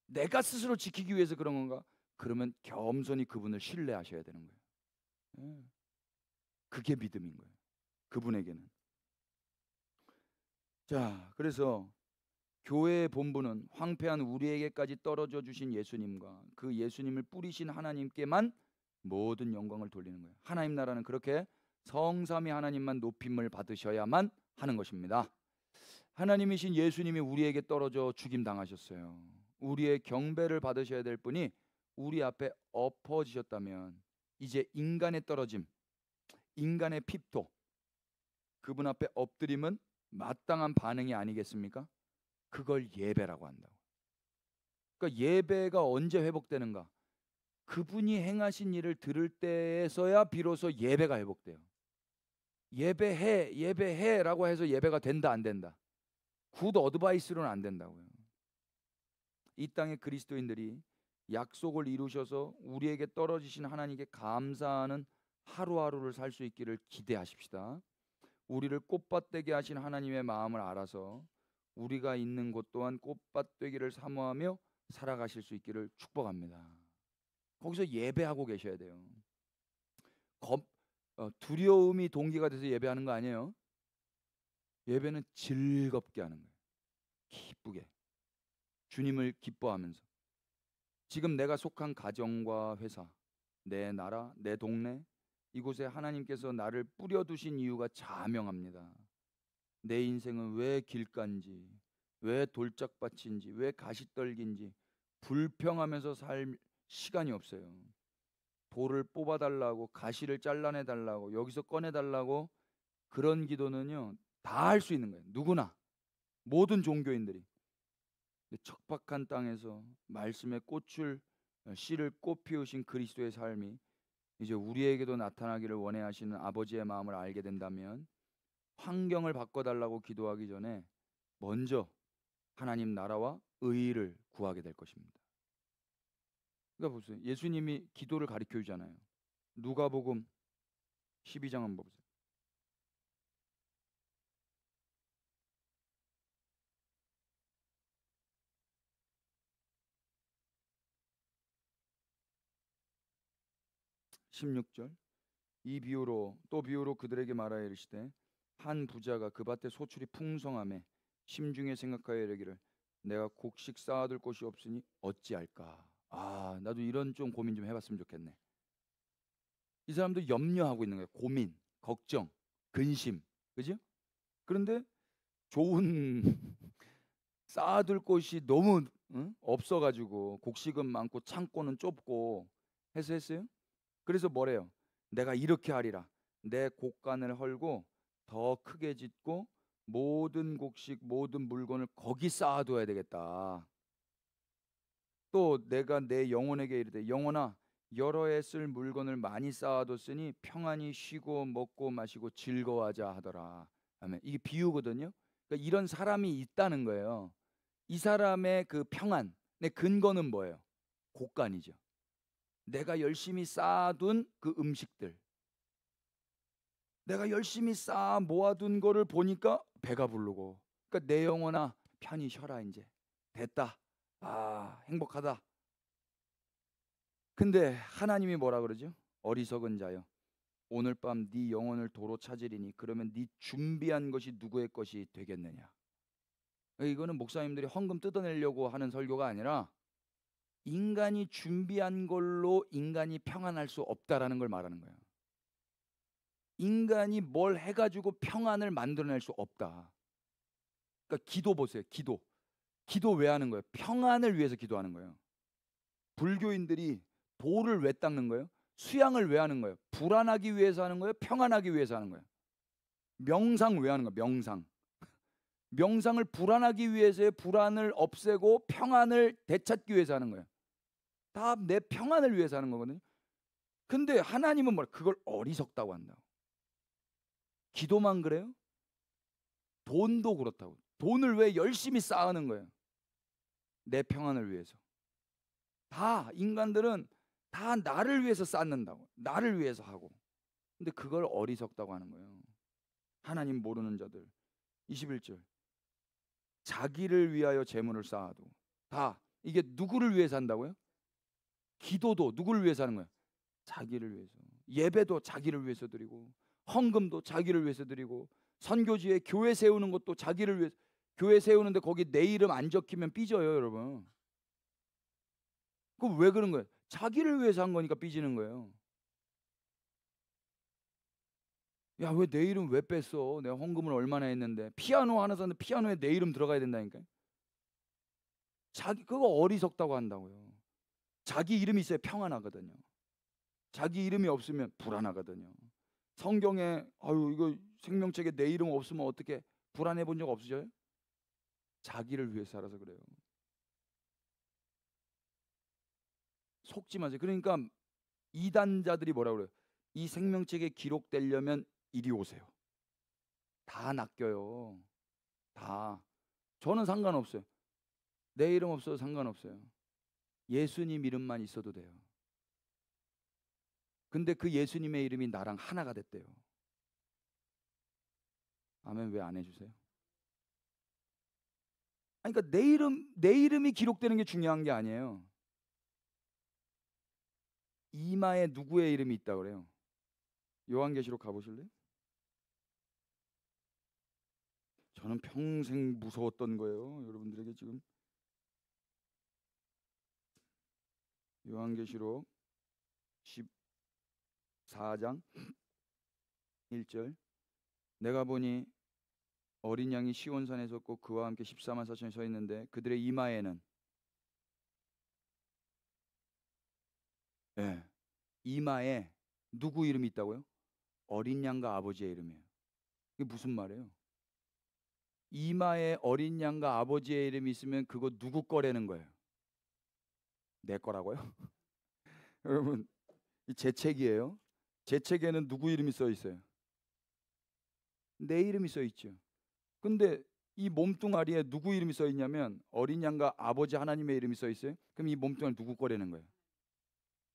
Speaker 1: 내가 스스로 지키기 위해서 그런 건가? 그러면 겸손히 그분을 신뢰하셔야 되는 거예요. 그게 믿음인 거예요. 그분에게는. 자, 그래서 교회의 본부는 황폐한 우리에게까지 떨어져 주신 예수님과 그 예수님을 뿌리신 하나님께만 모든 영광을 돌리는 거예요. 하나님 나라는 그렇게 성삼위 하나님만 높임을 받으셔야만 하는 것입니다. 하나님이신 예수님이 우리에게 떨어져 죽임 당하셨어요. 우리의 경배를 받으셔야 될 분이 우리 앞에 엎어지셨다면 이제 인간의 떨어짐, 인간의 핍도, 그분 앞에 엎드림은 마땅한 반응이 아니겠습니까? 그걸 예배라고 한다고. 그러니까 예배가 언제 회복되는가? 그분이 행하신 일을 들을 때에서야 비로소 예배가 회복돼요. 예배해라고 해서 예배가 된다 안 된다? 굿 어드바이스로는 안 된다고요. 이 땅의 그리스도인들이 약속을 이루셔서 우리에게 떨어지신 하나님께 감사하는 하루하루를 살 수 있기를 기대하십시다. 우리를 꽃밭 되게 하신 하나님의 마음을 알아서 우리가 있는 곳 또한 꽃밭 되기를 사모하며 살아가실 수 있기를 축복합니다. 거기서 예배하고 계셔야 돼요. 두려움이 동기가 돼서 예배하는 거 아니에요. 예배는 즐겁게 하는 거예요. 기쁘게. 주님을 기뻐하면서. 지금 내가 속한 가정과 회사, 내 나라, 내 동네, 이곳에 하나님께서 나를 뿌려두신 이유가 자명합니다. 내 인생은 왜 길간지, 왜 돌짝밭인지, 왜 가시떨기인지 불평하면서 살 시간이 없어요. 돌을 뽑아달라고, 가시를 잘라내달라고, 여기서 꺼내달라고, 그런 기도는요 다 할 수 있는 거예요. 누구나, 모든 종교인들이. 척박한 땅에서 말씀의 꽃을 씨를 꽃 피우신 그리스도의 삶이 이제 우리에게도 나타나기를 원해하시는 아버지의 마음을 알게 된다면, 환경을 바꿔달라고 기도하기 전에 먼저 하나님 나라와 의의를 구하게 될 것입니다. 그러니까 보세요. 예수님이 기도를 가르쳐 주잖아요. 누가복음 12장 한번 보세요. 16절. 이 비유로 또 비유로 그들에게 말하여 이르시되 한 부자가 그 밭에 소출이 풍성함에 심중에 생각하여 이르기를 내가 곡식 쌓아둘 곳이 없으니 어찌할까. 아, 나도 이런 좀 고민 좀 해봤으면 좋겠네. 이 사람도 염려하고 있는 거예요. 고민, 걱정, 근심, 그죠? 그런데 좋은 쌓아둘 곳이 너무 없어가지고, 곡식은 많고 창고는 좁고 해서 했어요. 그래서 뭐래요? 내가 이렇게 하리라. 내 곡간을 헐고 더 크게 짓고 모든 곡식 모든 물건을 거기 쌓아둬야 되겠다. 또 내가 내 영혼에게 이르되 영혼아 여러 해 쓸 물건을 많이 쌓아뒀으니 평안히 쉬고 먹고 마시고 즐거워하자 하더라. 아멘. 이게 비유거든요. 그러니까 이런 사람이 있다는 거예요. 이 사람의 그 평안의 근거는 뭐예요? 곡간이죠. 내가 열심히 쌓아둔 그 음식들, 내가 열심히 쌓아 모아둔 거를 보니까 배가 부르고, 그러니까 내 영혼아 편히 쉬어라, 이제 됐다, 아 행복하다. 근데 하나님이 뭐라 그러죠? 어리석은 자여 오늘 밤 네 영혼을 도로 찾으리니 그러면 네 준비한 것이 누구의 것이 되겠느냐. 이거는 목사님들이 헌금 뜯어내려고 하는 설교가 아니라 인간이 준비한 걸로 인간이 평안할 수 없다라는 걸 말하는 거예요. 인간이 뭘 해가지고 평안을 만들어낼 수 없다. 그러니까 기도 보세요. 기도 왜 하는 거예요? 평안을 위해서 기도하는 거예요. 불교인들이 돌을 왜 닦는 거예요? 수양을 왜 하는 거예요? 불안하기 위해서 하는 거예요? 평안하기 위해서 하는 거예요? 명상 왜 하는 거예요? 명상을 불안하기 위해서의 불안을 없애고 평안을 되찾기 위해서 하는 거예요. 다 내 평안을 위해서 하는 거거든요. 근데 하나님은 뭐라? 그걸 어리석다고 한다고. 기도만 그래요? 돈도 그렇다고. 돈을 왜 열심히 쌓아는 거예요? 내 평안을 위해서. 다 인간들은 다 나를 위해서 쌓는다고. 나를 위해서 하고. 근데 그걸 어리석다고 하는 거예요. 하나님 모르는 자들. 21절. 자기를 위하여 재물을 쌓아도. 다 이게 누구를 위해서 한다고요? 기도도 누구를 위해서 하는 거예요? 자기를 위해서. 예배도 자기를 위해서 드리고, 헌금도 자기를 위해서 드리고, 선교지에 교회 세우는 것도 자기를 위해서. 교회 세우는데 거기 내 이름 안 적히면 삐져요, 여러분. 그럼 왜 그런 거예요? 자기를 위해서 한 거니까 삐지는 거예요. 야, 왜 내 이름 왜 뺐어? 내가 헌금을 얼마나 했는데. 피아노 하나 샀는데 피아노에 내 이름 들어가야 된다니까요. 그거 어리석다고 한다고요. 자기 이름이 있어야 평안하거든요. 자기 이름이 없으면 불안하거든요. 성경에 이거 생명책에 내 이름 없으면 어떻게 불안해 본 적 없으셔요? 자기를 위해서 살아서 그래요. 속지 마세요. 그러니까 이단자들이 뭐라고 그래요? 이 생명책에 기록되려면 이리 오세요. 다 낚여요. 다. 저는 상관없어요. 내 이름 없어도 상관없어요. 예수님 이름만 있어도 돼요. 근데 그 예수님의 이름이 나랑 하나가 됐대요. 아멘. 왜 안 해주세요? 아니, 그러니까 내 이름이 기록되는 게 중요한 게 아니에요. 이마에 누구의 이름이 있다 그래요? 요한계시록 가보실래요? 저는 평생 무서웠던 거예요. 여러분들에게 지금 요한계시록 14장 1절 내가 보니 어린 양이 시온산에 섰고 그와 함께 14만 4천이 서 있는데 그들의 이마에는 이마에 누구 이름이 있다고요? 어린 양과 아버지의 이름이에요. 이게 무슨 말이에요? 이마에 어린 양과 아버지의 이름이 있으면 그거 누구 거라는 거예요? 내 거라고요? 여러분, 제 책이에요. 제 책에는 누구 이름이 써 있어요? 내 이름이 써 있죠. 근데 이 몸뚱아리에 누구 이름이 써 있냐면 어린 양과 아버지 하나님의 이름이 써 있어요. 그럼 이 몸뚱아리 누구 거라는 거예요?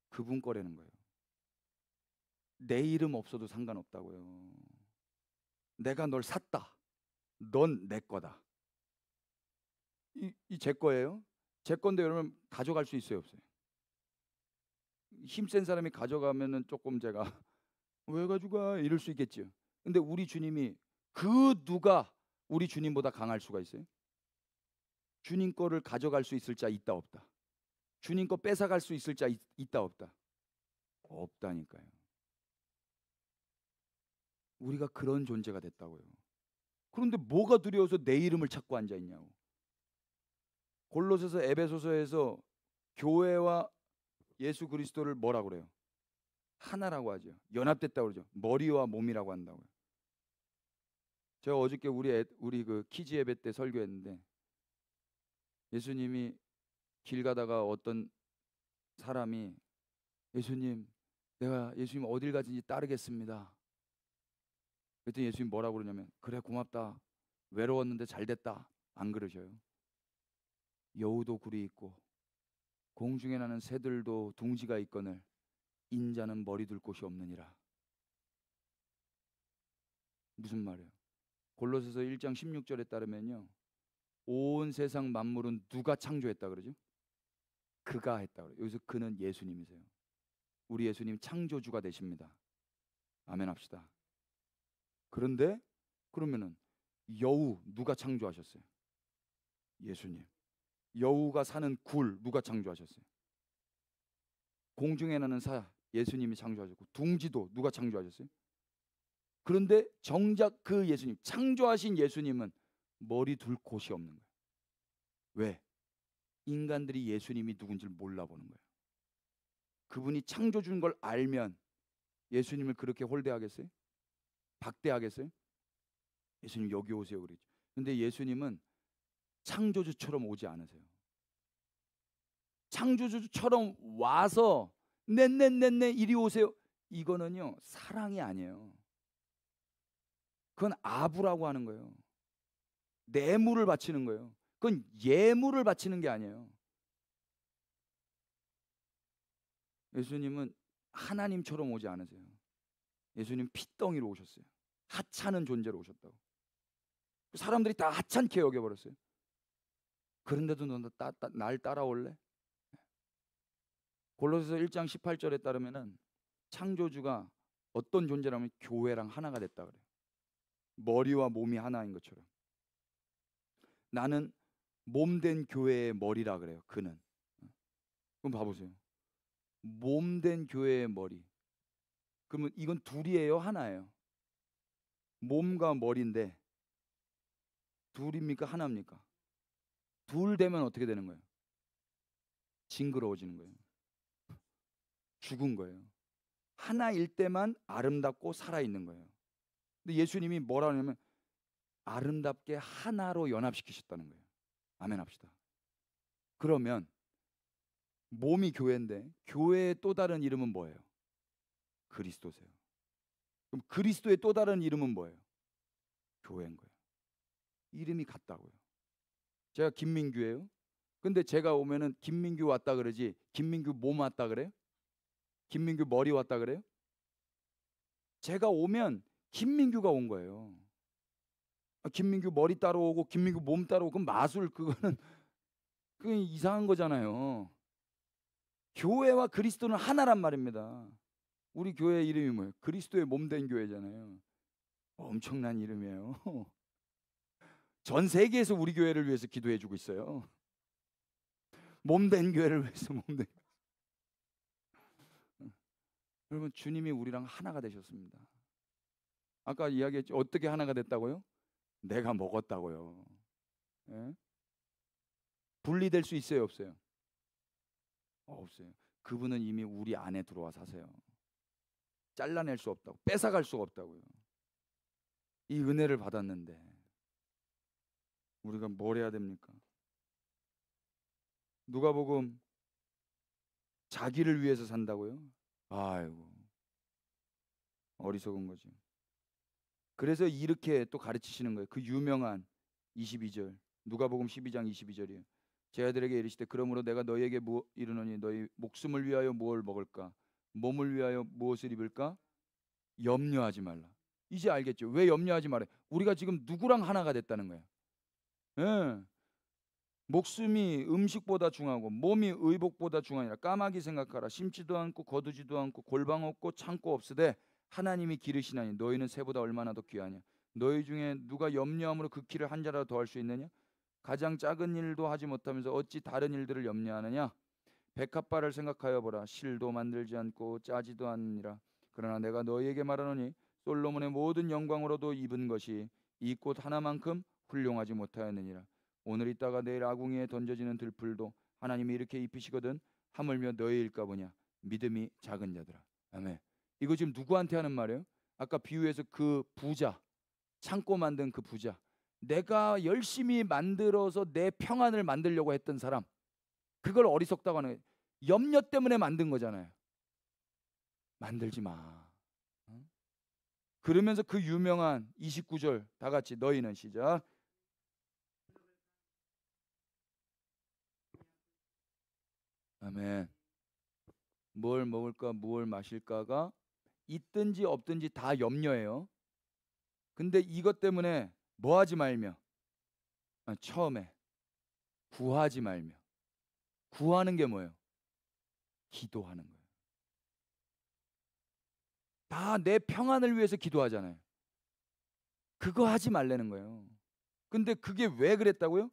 Speaker 1: 그분 거라는 거예요. 내 이름 없어도 상관없다고요. 내가 널 샀다. 넌 내 거다. 이 제 거예요. 제 건데 여러분 가져갈 수 있어요, 없어요? 힘센 사람이 가져가면은 조금 제가 왜 가져가 이럴 수 있겠죠. 근데 우리 주님이 그 누가 우리 주님보다 강할 수가 있어요? 주님 거를 가져갈 수 있을 자 있다 없다? 주님 거 뺏어갈 수 있을 자 있다 없다? 없다니까요. 우리가 그런 존재가 됐다고요. 그런데 뭐가 두려워서 내 이름을 찾고 앉아 있냐고. 골로새서 에베소서에서 교회와 예수 그리스도를 뭐라 그래요? 하나라고 하죠. 연합됐다고 그러죠. 머리와 몸이라고 한다고요. 제가 어저께 우리 그 키즈 예배 때 설교했는데 예수님이 길 가다가 어떤 사람이 예수님, 내가 예수님 어딜 가든지 따르겠습니다. 그랬더니 예수님 뭐라고 그러냐면 그래 고맙다. 외로웠는데 잘 됐다. 안 그러셔요. 여우도 굴이 있고 공중에 나는 새들도 둥지가 있거늘 인자는 머리 둘 곳이 없느니라. 무슨 말이에요? 골로새서 1장 16절에 따르면요. 온 세상 만물은 누가 창조했다 그러죠? 그가 했다 그래요. 여기서 그는 예수님이세요. 우리 예수님 창조주가 되십니다. 아멘 합시다. 그런데 그러면은 여우 누가 창조하셨어요? 예수님. 여우가 사는 굴 누가 창조하셨어요? 공중에 나는 사 예수님이 창조하셨고 둥지도 누가 창조하셨어요? 그런데 정작 그 예수님 창조하신 예수님은 머리 둘 곳이 없는 거예요. 왜? 인간들이 예수님이 누군지를 몰라보는 거예요. 그분이 창조주인 걸 알면 예수님을 그렇게 홀대하겠어요? 박대하겠어요? 예수님 여기 오세요 그러죠. 근데 예수님은 창조주처럼 오지 않으세요. 창조주처럼 와서 네네네네 이리 오세요. 이거는요 사랑이 아니에요. 그건 아부라고 하는 거예요. 뇌물을 바치는 거예요. 그건 예물을 바치는 게 아니에요. 예수님은 하나님처럼 오지 않으세요. 예수님 핏덩이로 오셨어요. 하찮은 존재로 오셨다고. 사람들이 다 하찮게 여겨버렸어요. 그런데도 너 날 따라올래? 골로새서 1장 18절에 따르면은 창조주가 어떤 존재라면 교회랑 하나가 됐다 그래요. 머리와 몸이 하나인 것처럼. 나는 몸된 교회의 머리라 그래요. 그는. 그럼 봐보세요. 몸된 교회의 머리. 그러면 이건 둘이에요, 하나예요? 몸과 머리인데 둘입니까, 하나입니까? 둘 되면 어떻게 되는 거예요? 징그러워지는 거예요. 죽은 거예요. 하나일 때만 아름답고 살아있는 거예요. 근데 예수님이 뭐라 하냐면 아름답게 하나로 연합시키셨다는 거예요. 아멘 합시다. 그러면 몸이 교회인데 교회의 또 다른 이름은 뭐예요? 그리스도세요. 그럼 그리스도의 또 다른 이름은 뭐예요? 교회인 거예요. 이름이 같다고요. 제가 김민규예요. 근데 제가 오면은 김민규 왔다 그러지 김민규 몸 왔다 그래요? 김민규 머리 왔다 그래요? 제가 오면 김민규가 온 거예요. 김민규 머리 따로 오고 김민규 몸 따로 오고 그럼 마술 그거는 이상한 거잖아요. 교회와 그리스도는 하나란 말입니다. 우리 교회 이름이 뭐예요? 그리스도의 몸된 교회잖아요. 엄청난 이름이에요. 전 세계에서 우리 교회를 위해서 기도해 주고 있어요. 몸된 교회를 위해서 몸된. 여러분, 주님이 우리랑 하나가 되셨습니다. 아까 이야기했죠. 어떻게 하나가 됐다고요? 내가 먹었다고요. 예? 분리될 수 있어요, 없어요? 없어요. 그분은 이미 우리 안에 들어와 사세요. 잘라낼 수 없다고, 뺏어갈 수가 없다고요. 이 은혜를 받았는데 우리가 뭘 해야 됩니까? 누가복음 자기를 위해서 산다고요? 아이고, 어리석은 거지. 그래서 이렇게 또 가르치시는 거예요. 그 유명한 22절, 누가복음 12장 22절이에요. 제 아들에게 이르시되 그러므로 내가 너희에게 이르노니 너희 목숨을 위하여 무엇을 먹을까, 몸을 위하여 무엇을 입을까, 염려하지 말라. 이제 알겠죠? 왜 염려하지 말아요? 우리가 지금 누구랑 하나가 됐다는 거예요. 예. 목숨이 음식보다 중하고 몸이 의복보다 중하니라. 까마귀 생각하라. 심지도 않고 거두지도 않고 골방 없고 창고 없으되 하나님이 기르시나니 너희는 새보다 얼마나 더 귀하냐. 너희 중에 누가 염려함으로 그 키를 한 자라도 더할 수 있느냐? 가장 작은 일도 하지 못하면서 어찌 다른 일들을 염려하느냐? 백합발을 생각하여 보라. 실도 만들지 않고 짜지도 않느니라. 그러나 내가 너희에게 말하노니 솔로몬의 모든 영광으로도 입은 것이 이 꽃 하나만큼 훌륭하지 못하였느니라. 오늘 있다가 내일 아궁이에 던져지는 들풀도 하나님이 이렇게 입히시거든 하물며 너희일까 보냐. 믿음이 작은 자들아. 아멘. 이거 지금 누구한테 하는 말이에요? 아까 비유에서 그 부자, 창고 만든 그 부자, 내가 열심히 만들어서 내 평안을 만들려고 했던 사람, 그걸 어리석다고 하는 거예요. 염려 때문에 만든 거잖아요. 만들지 마. 그러면서 그 유명한 29절 다 같이 너희는 시작. 아멘. 뭘 먹을까 뭘 마실까가 있든지 없든지 다 염려해요. 근데 이것 때문에 뭐 하지 말며, 처음에 구하지 말며. 구하는 게 뭐예요? 기도하는 거예요. 다 내 평안을 위해서 기도하잖아요. 그거 하지 말라는 거예요. 근데 그게 왜 그랬다고요?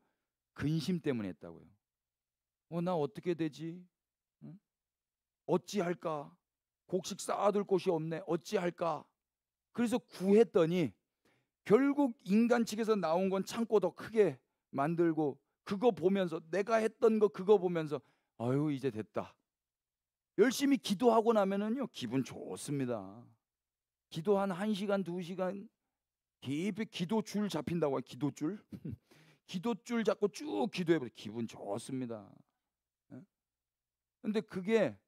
Speaker 1: 근심 때문에 했다고요. 나 어떻게 되지? 응? 어찌할까? 곡식 쌓아둘 곳이 없네. 어찌할까? 그래서 구했더니 결국 인간 측에서 나온 건 창고 더 크게 만들고, 그거 보면서 내가 했던 거 그거 보면서 아유 이제 됐다. 열심히 기도하고 나면은요 기분 좋습니다. 기도 한 1시간 2시간 깊이 기도 줄 잡힌다고 해요. 기도줄. 기도줄 잡고 쭉 기도해보세요. 기분 좋습니다. 근데 그게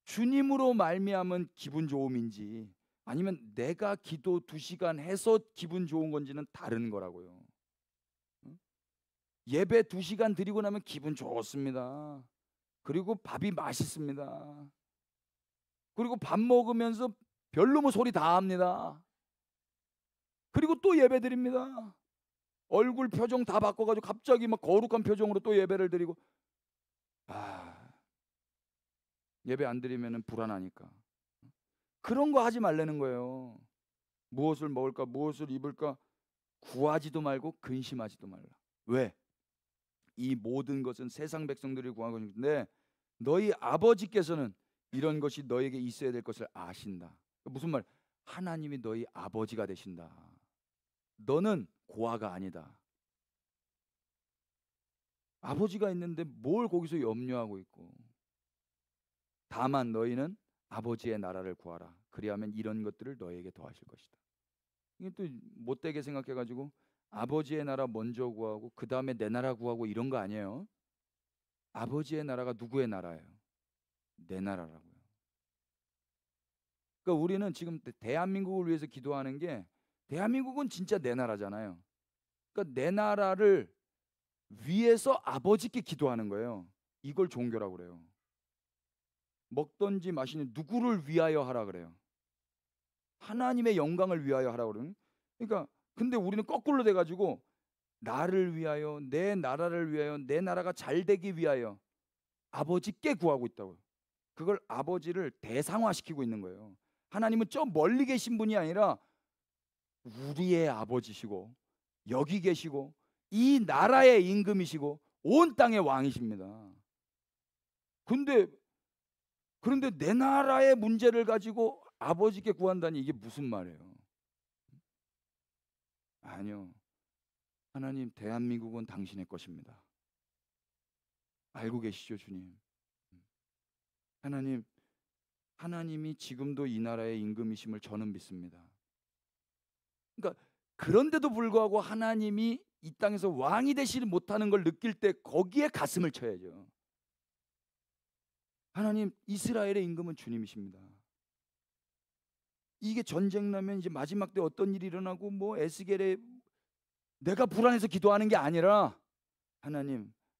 Speaker 1: 주님으로 말미암은 기분 좋음인지 아니면 내가 기도 2시간 해서 기분 좋은 건지는 다른 거라고요. 예배 2시간 드리고 나면 기분 좋습니다. 그리고 밥이 맛있습니다. 그리고 밥 먹으면서 별로면 소리 다 합니다. 그리고 또 예배 드립니다. 얼굴 표정 다 바꿔가지고 갑자기 막 거룩한 표정으로 또 예배를 드리고, 예배 안 드리면 불안하니까. 그런 거 하지 말라는 거예요. 무엇을 먹을까 무엇을 입을까 구하지도 말고 근심하지도 말라. 왜? 이 모든 것은 세상 백성들이 구하고 있는데 너희 아버지께서는 이런 것이 너에게 있어야 될 것을 아신다. 무슨 말? 하나님이 너희 아버지가 되신다. 너는 고아가 아니다. 아버지가 있는데 뭘 거기서 염려하고 있고. 다만 너희는 아버지의 나라를 구하라. 그리하면 이런 것들을 너희에게 더하실 것이다. 이게 또 못되게 생각해가지고 아버지의 나라 먼저 구하고 그 다음에 내 나라 구하고 이런 거 아니에요. 아버지의 나라가 누구의 나라예요? 내 나라라고요. 그러니까 우리는 지금 대한민국을 위해서 기도하는 게, 대한민국은 진짜 내 나라잖아요. 그러니까 내 나라를 위해서 아버지께 기도하는 거예요. 이걸 종교라고 그래요. 먹든지 마시는 누구를 위하여 하라 그래요. 하나님의 영광을 위하여 하라 그러는. 그러니까 근데 우리는 거꾸로 돼가지고 나를 위하여, 내 나라를 위하여, 내 나라가 잘 되기 위하여 아버지께 구하고 있다고요. 그걸 아버지를 대상화시키고 있는 거예요. 하나님은 저 멀리 계신 분이 아니라 우리의 아버지시고 여기 계시고 이 나라의 임금이시고 온 땅의 왕이십니다. 그런데 내 나라의 문제를 가지고 아버지께 구한다니 이게 무슨 말이에요? 아니요. 하나님, 대한민국은 당신의 것입니다. 알고 계시죠, 주님? 하나님이 지금도 이 나라의 임금이심을 저는 믿습니다. 그러니까 그런데도 불구하고 하나님이 이 땅에서 왕이 되시지 못하는 걸 느낄 때 거기에 가슴을 쳐야죠. 하나님, 이스라엘의 임금은 주님이십니다. 이게 전쟁 나면 이제 마지막 때 어떤 일이 일어나고 뭐 에스겔에 내가 불안해서 기도하는 게 아니라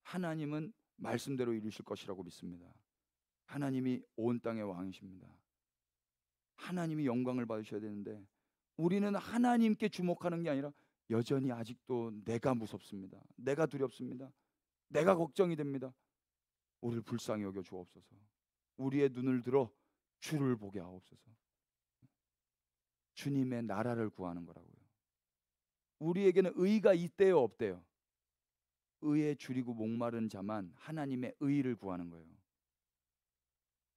Speaker 1: 하나님은 말씀대로 이루실 것이라고 믿습니다. 하나님이 온 땅의 왕이십니다. 하나님이 영광을 받으셔야 되는데 우리는 하나님께 주목하는 게 아니라 여전히 아직도 내가 무섭습니다. 내가 두렵습니다. 내가 걱정이 됩니다. 우리를 불쌍히 여겨 주옵소서. 우리의 눈을 들어 주를 보게 하옵소서. 주님의 나라를 구하는 거라고요. 우리에게는 의가 있대요, 없대요? 의에 줄이고 목마른 자만 하나님의 의를 구하는 거예요.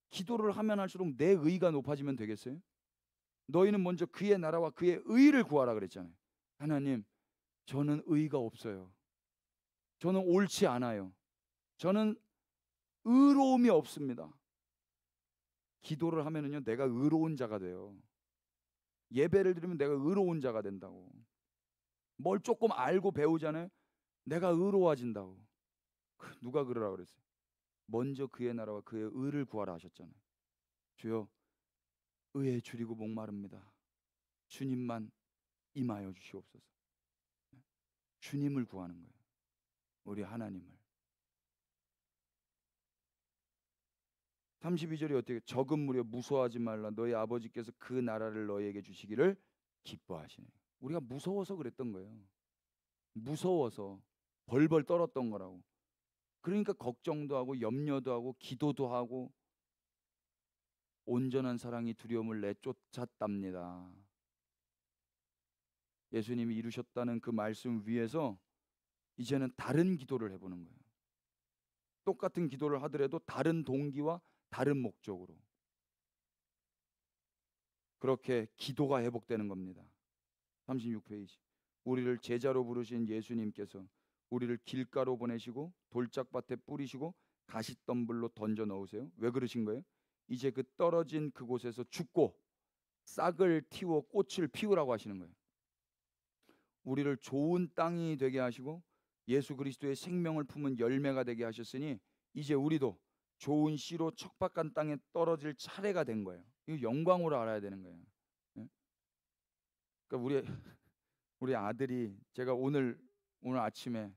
Speaker 1: 기도를 하면 할수록 내 의가 높아지면 되겠어요? 너희는 먼저 그의 나라와 그의 의를 구하라 그랬잖아요. 하나님, 저는 의가 없어요. 저는 옳지 않아요. 저는 의로움이 없습니다. 기도를 하면은요, 내가 의로운 자가 돼요. 예배를 드리면 내가 의로운 자가 된다고. 뭘 조금 알고 배우잖아요. 내가 의로워진다고. 누가 그러라 그랬어요? 먼저 그의 나라와 그의 의를 구하라 하셨잖아요. 주여, 의에 줄이고 목마릅니다. 주님만 임하여 주시옵소서. 주님을 구하는 거예요. 우리 하나님을. 32절이 어떻게, 적은 무려 무서워하지 말라. 너희 아버지께서 그 나라를 너희에게 주시기를 기뻐하시네. 우리가 무서워서 그랬던 거예요. 무서워서 벌벌 떨었던 거라고. 그러니까 걱정도 하고 염려도 하고 기도도 하고 온전한 사랑이 두려움을 내쫓았답니다. 예수님이 이루셨다는 그 말씀 위에서 이제는 다른 기도를 해보는 거예요. 똑같은 기도를 하더라도 다른 동기와 다른 목적으로. 그렇게 기도가 회복되는 겁니다. 36페이지. 우리를 제자로 부르신 예수님께서 우리를 길가로 보내시고 돌짝밭에 뿌리시고 가시덤불로 던져 넣으세요. 왜 그러신 거예요? 이제 그 떨어진 그곳에서 죽고 싹을 틔워 꽃을 피우라고 하시는 거예요. 우리를 좋은 땅이 되게 하시고 예수 그리스도의 생명을 품은 열매가 되게 하셨으니 이제 우리도 좋은 씨로 척박한 땅에 떨어질 차례가 된 거예요. 이거 영광으로 알아야 되는 거예요. 예? 그러니까 우리 아들이, 제가 오늘 아침에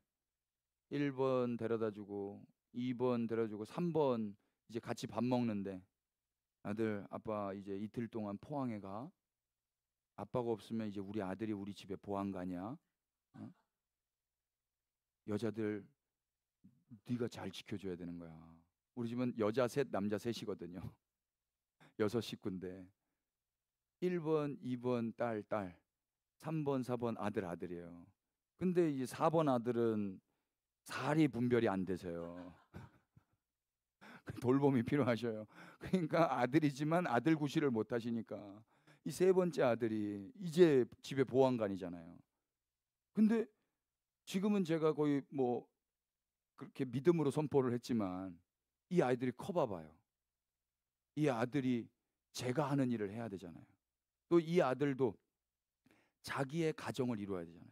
Speaker 1: 1번 데려다주고 2번 데려주고 3번 이제 같이 밥 먹는데, 아들, 아빠 이제 이틀 동안 포항에 가. 아빠가 없으면 이제 우리 아들이 우리 집에 보안 가냐? 어? 여자들 네가 잘 지켜줘야 되는 거야. 우리 집은 여자 셋 남자 셋이거든요. 6식구인데 1번 2번 딸 3번 4번 아들이에요. 근데 이제 4번 아들은 살이 분별이 안 돼서요. 돌봄이 필요하셔요. 그러니까 아들이지만 아들 구실을 못 하시니까 이 세 번째 아들이 이제 집에 보안관이잖아요. 근데 지금은 제가 거의 뭐 그렇게 믿음으로 선포를 했지만 이 아이들이 커봐봐요. 이 아들이 제가 하는 일을 해야 되잖아요. 또 이 아들도 자기의 가정을 이루어야 되잖아요.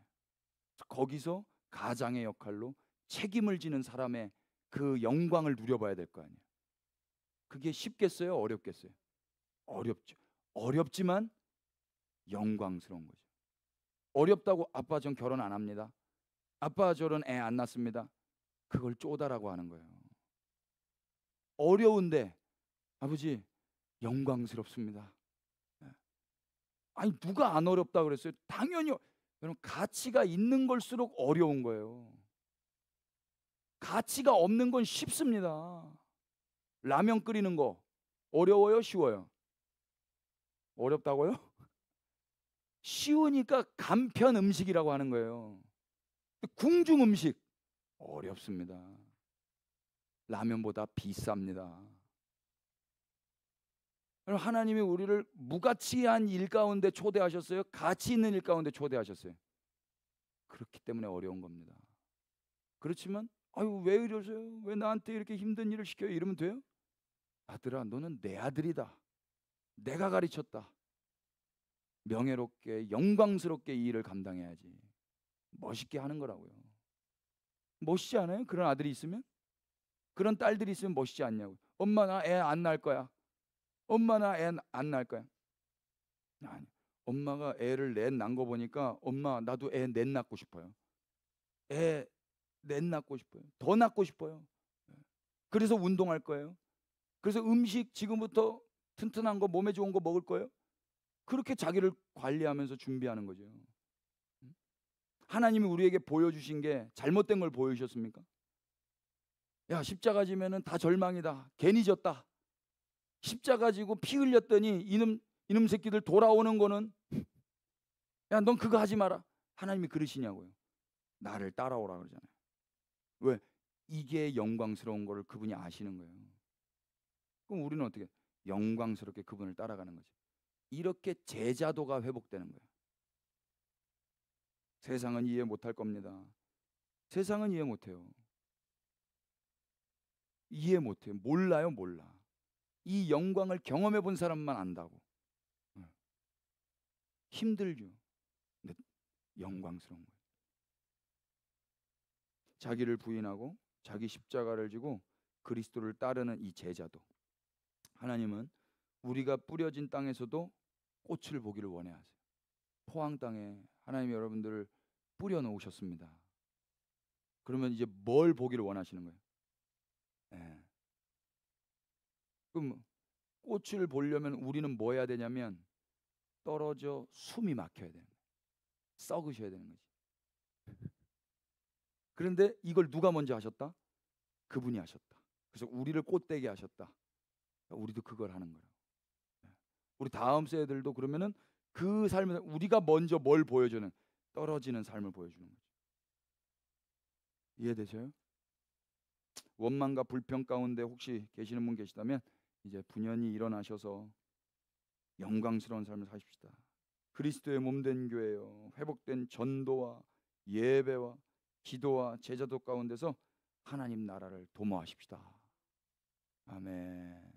Speaker 1: 거기서 가장의 역할로 책임을 지는 사람의 그 영광을 누려봐야 될 거 아니에요. 그게 쉽겠어요? 어렵겠어요? 어렵죠. 어렵지만 영광스러운 거죠. 어렵다고 아빠 전 결혼 안 합니다. 아빠 저런 애 안 낳습니다. 그걸 쪼다라고 하는 거예요. 어려운데 아버지 영광스럽습니다. 아니 누가 안 어렵다 그랬어요? 당연히. 여러분, 가치가 있는 걸수록 어려운 거예요. 가치가 없는 건 쉽습니다. 라면 끓이는 거 어려워요, 쉬워요? 어렵다고요? 쉬우니까 간편 음식이라고 하는 거예요. 궁중 음식 어렵습니다. 라면보다 비쌉니다. 하나님이 우리를 무가치한 일 가운데 초대하셨어요? 가치 있는 일 가운데 초대하셨어요? 그렇기 때문에 어려운 겁니다. 그렇지만 아유 왜 이러세요? 왜 나한테 이렇게 힘든 일을 시켜요? 이러면 돼요? 아들아, 너는 내 아들이다. 내가 가르쳤다. 명예롭게 영광스럽게 이 일을 감당해야지. 멋있게 하는 거라고요. 멋있지 않아요? 그런 아들이 있으면? 그런 딸들이 있으면 멋있지 않냐고요. 엄마 나 애 안 낳을 거야. 엄마 나 애 안 낳을 거야. 아니, 엄마가 애를 넷 낳은 거 보니까 엄마 나도 애 넷 낳고 싶어요. 애 넷 낳고 싶어요. 더 낳고 싶어요. 그래서 운동할 거예요. 그래서 음식 지금부터 튼튼한 거 몸에 좋은 거 먹을 거예요. 그렇게 자기를 관리하면서 준비하는 거죠. 하나님이 우리에게 보여주신 게 잘못된 걸 보여주셨습니까? 야, 십자가 지면은 다 절망이다. 괜히 졌다. 십자가 지고 피 흘렸더니 이놈 새끼들 돌아오는 거는 야, 넌 그거 하지 마라. 하나님이 그러시냐고요. 나를 따라오라 그러잖아요. 왜? 이게 영광스러운 거를 그분이 아시는 거예요. 그럼 우리는 어떻게 영광스럽게 그분을 따라가는 거죠. 이렇게 제자도가 회복되는 거예요. 세상은 이해 못할 겁니다. 세상은 이해 못해요. 이해 못해요. 몰라요, 몰라. 이 영광을 경험해 본 사람만 안다고. 힘들죠. 근데 영광스러운 거예요. 자기를 부인하고 자기 십자가를 지고 그리스도를 따르는 이 제자도. 하나님은 우리가 뿌려진 땅에서도 꽃을 보기를 원해하세요. 포항 땅에 하나님이 여러분들을 뿌려 놓으셨습니다. 그러면 이제 뭘 보기를 원하시는 거예요? 네. 그럼 꽃을 보려면 우리는 뭐 해야 되냐면 떨어져 숨이 막혀야 되는 거예요. 썩으셔야 되는 거지. 그런데 이걸 누가 먼저 하셨다? 그분이 하셨다. 그래서 우리를 꽃되게 하셨다. 우리도 그걸 하는 거예요. 우리 다음 세대들도 그러면은 그 삶을 우리가 먼저 뭘 보여주는 떨어지는 삶을 보여주는 거죠. 이해되세요? 원망과 불평 가운데 혹시 계시는 분 계시다면 이제 분연히 일어나셔서 영광스러운 삶을 사십시다. 그리스도의 몸된 교회요, 회복된 전도와 예배와 기도와 제자도 가운데서 하나님 나라를 도모하십시다. 아멘.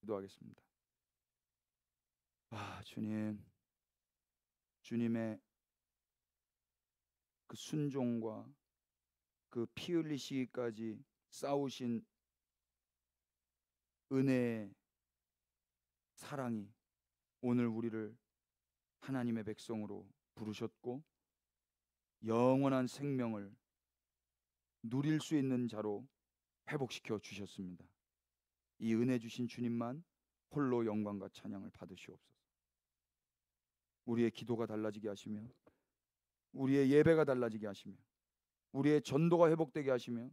Speaker 1: 기도하겠습니다. 주님, 주님의 그 순종과 그 피 흘리시기까지 싸우신 은혜의 사랑이 오늘 우리를 하나님의 백성으로 부르셨고 영원한 생명을 누릴 수 있는 자로 회복시켜 주셨습니다. 이 은혜 주신 주님만 홀로 영광과 찬양을 받으시옵소서. 우리의 기도가 달라지게 하시며 우리의 예배가 달라지게 하시며 우리의 전도가 회복되게 하시며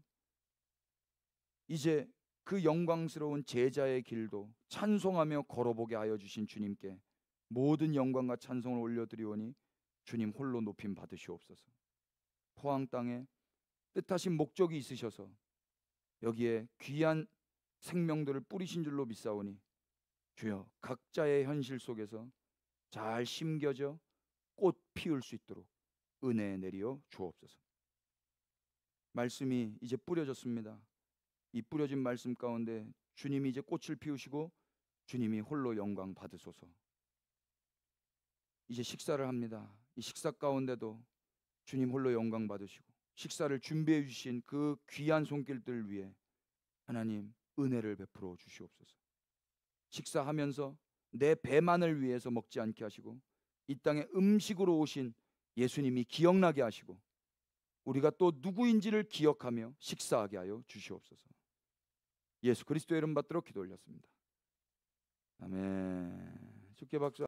Speaker 1: 이제 그 영광스러운 제자의 길도 찬송하며 걸어보게 하여 주신 주님께 모든 영광과 찬송을 올려드리오니 주님 홀로 높임 받으시옵소서. 포항 땅에 뜻하신 목적이 있으셔서 여기에 귀한 생명들을 뿌리신 줄로 믿사오니 주여 각자의 현실 속에서 잘 심겨져 꽃 피울 수 있도록 은혜 내리어 주옵소서. 말씀이 이제 뿌려졌습니다. 이 뿌려진 말씀 가운데 주님이 이제 꽃을 피우시고 주님이 홀로 영광 받으소서. 이제 식사를 합니다. 이 식사 가운데도 주님 홀로 영광 받으시고 식사를 준비해 주신 그 귀한 손길들 위해 하나님 은혜를 베풀어 주시옵소서. 식사하면서 내 배만을 위해서 먹지 않게 하시고 이 땅에 음식으로 오신 예수님이 기억나게 하시고 우리가 또 누구인지를 기억하며 식사하게 하여 주시옵소서. 예수 그리스도의 이름 받들어 기도 올렸습니다. 아멘. 주께 박수.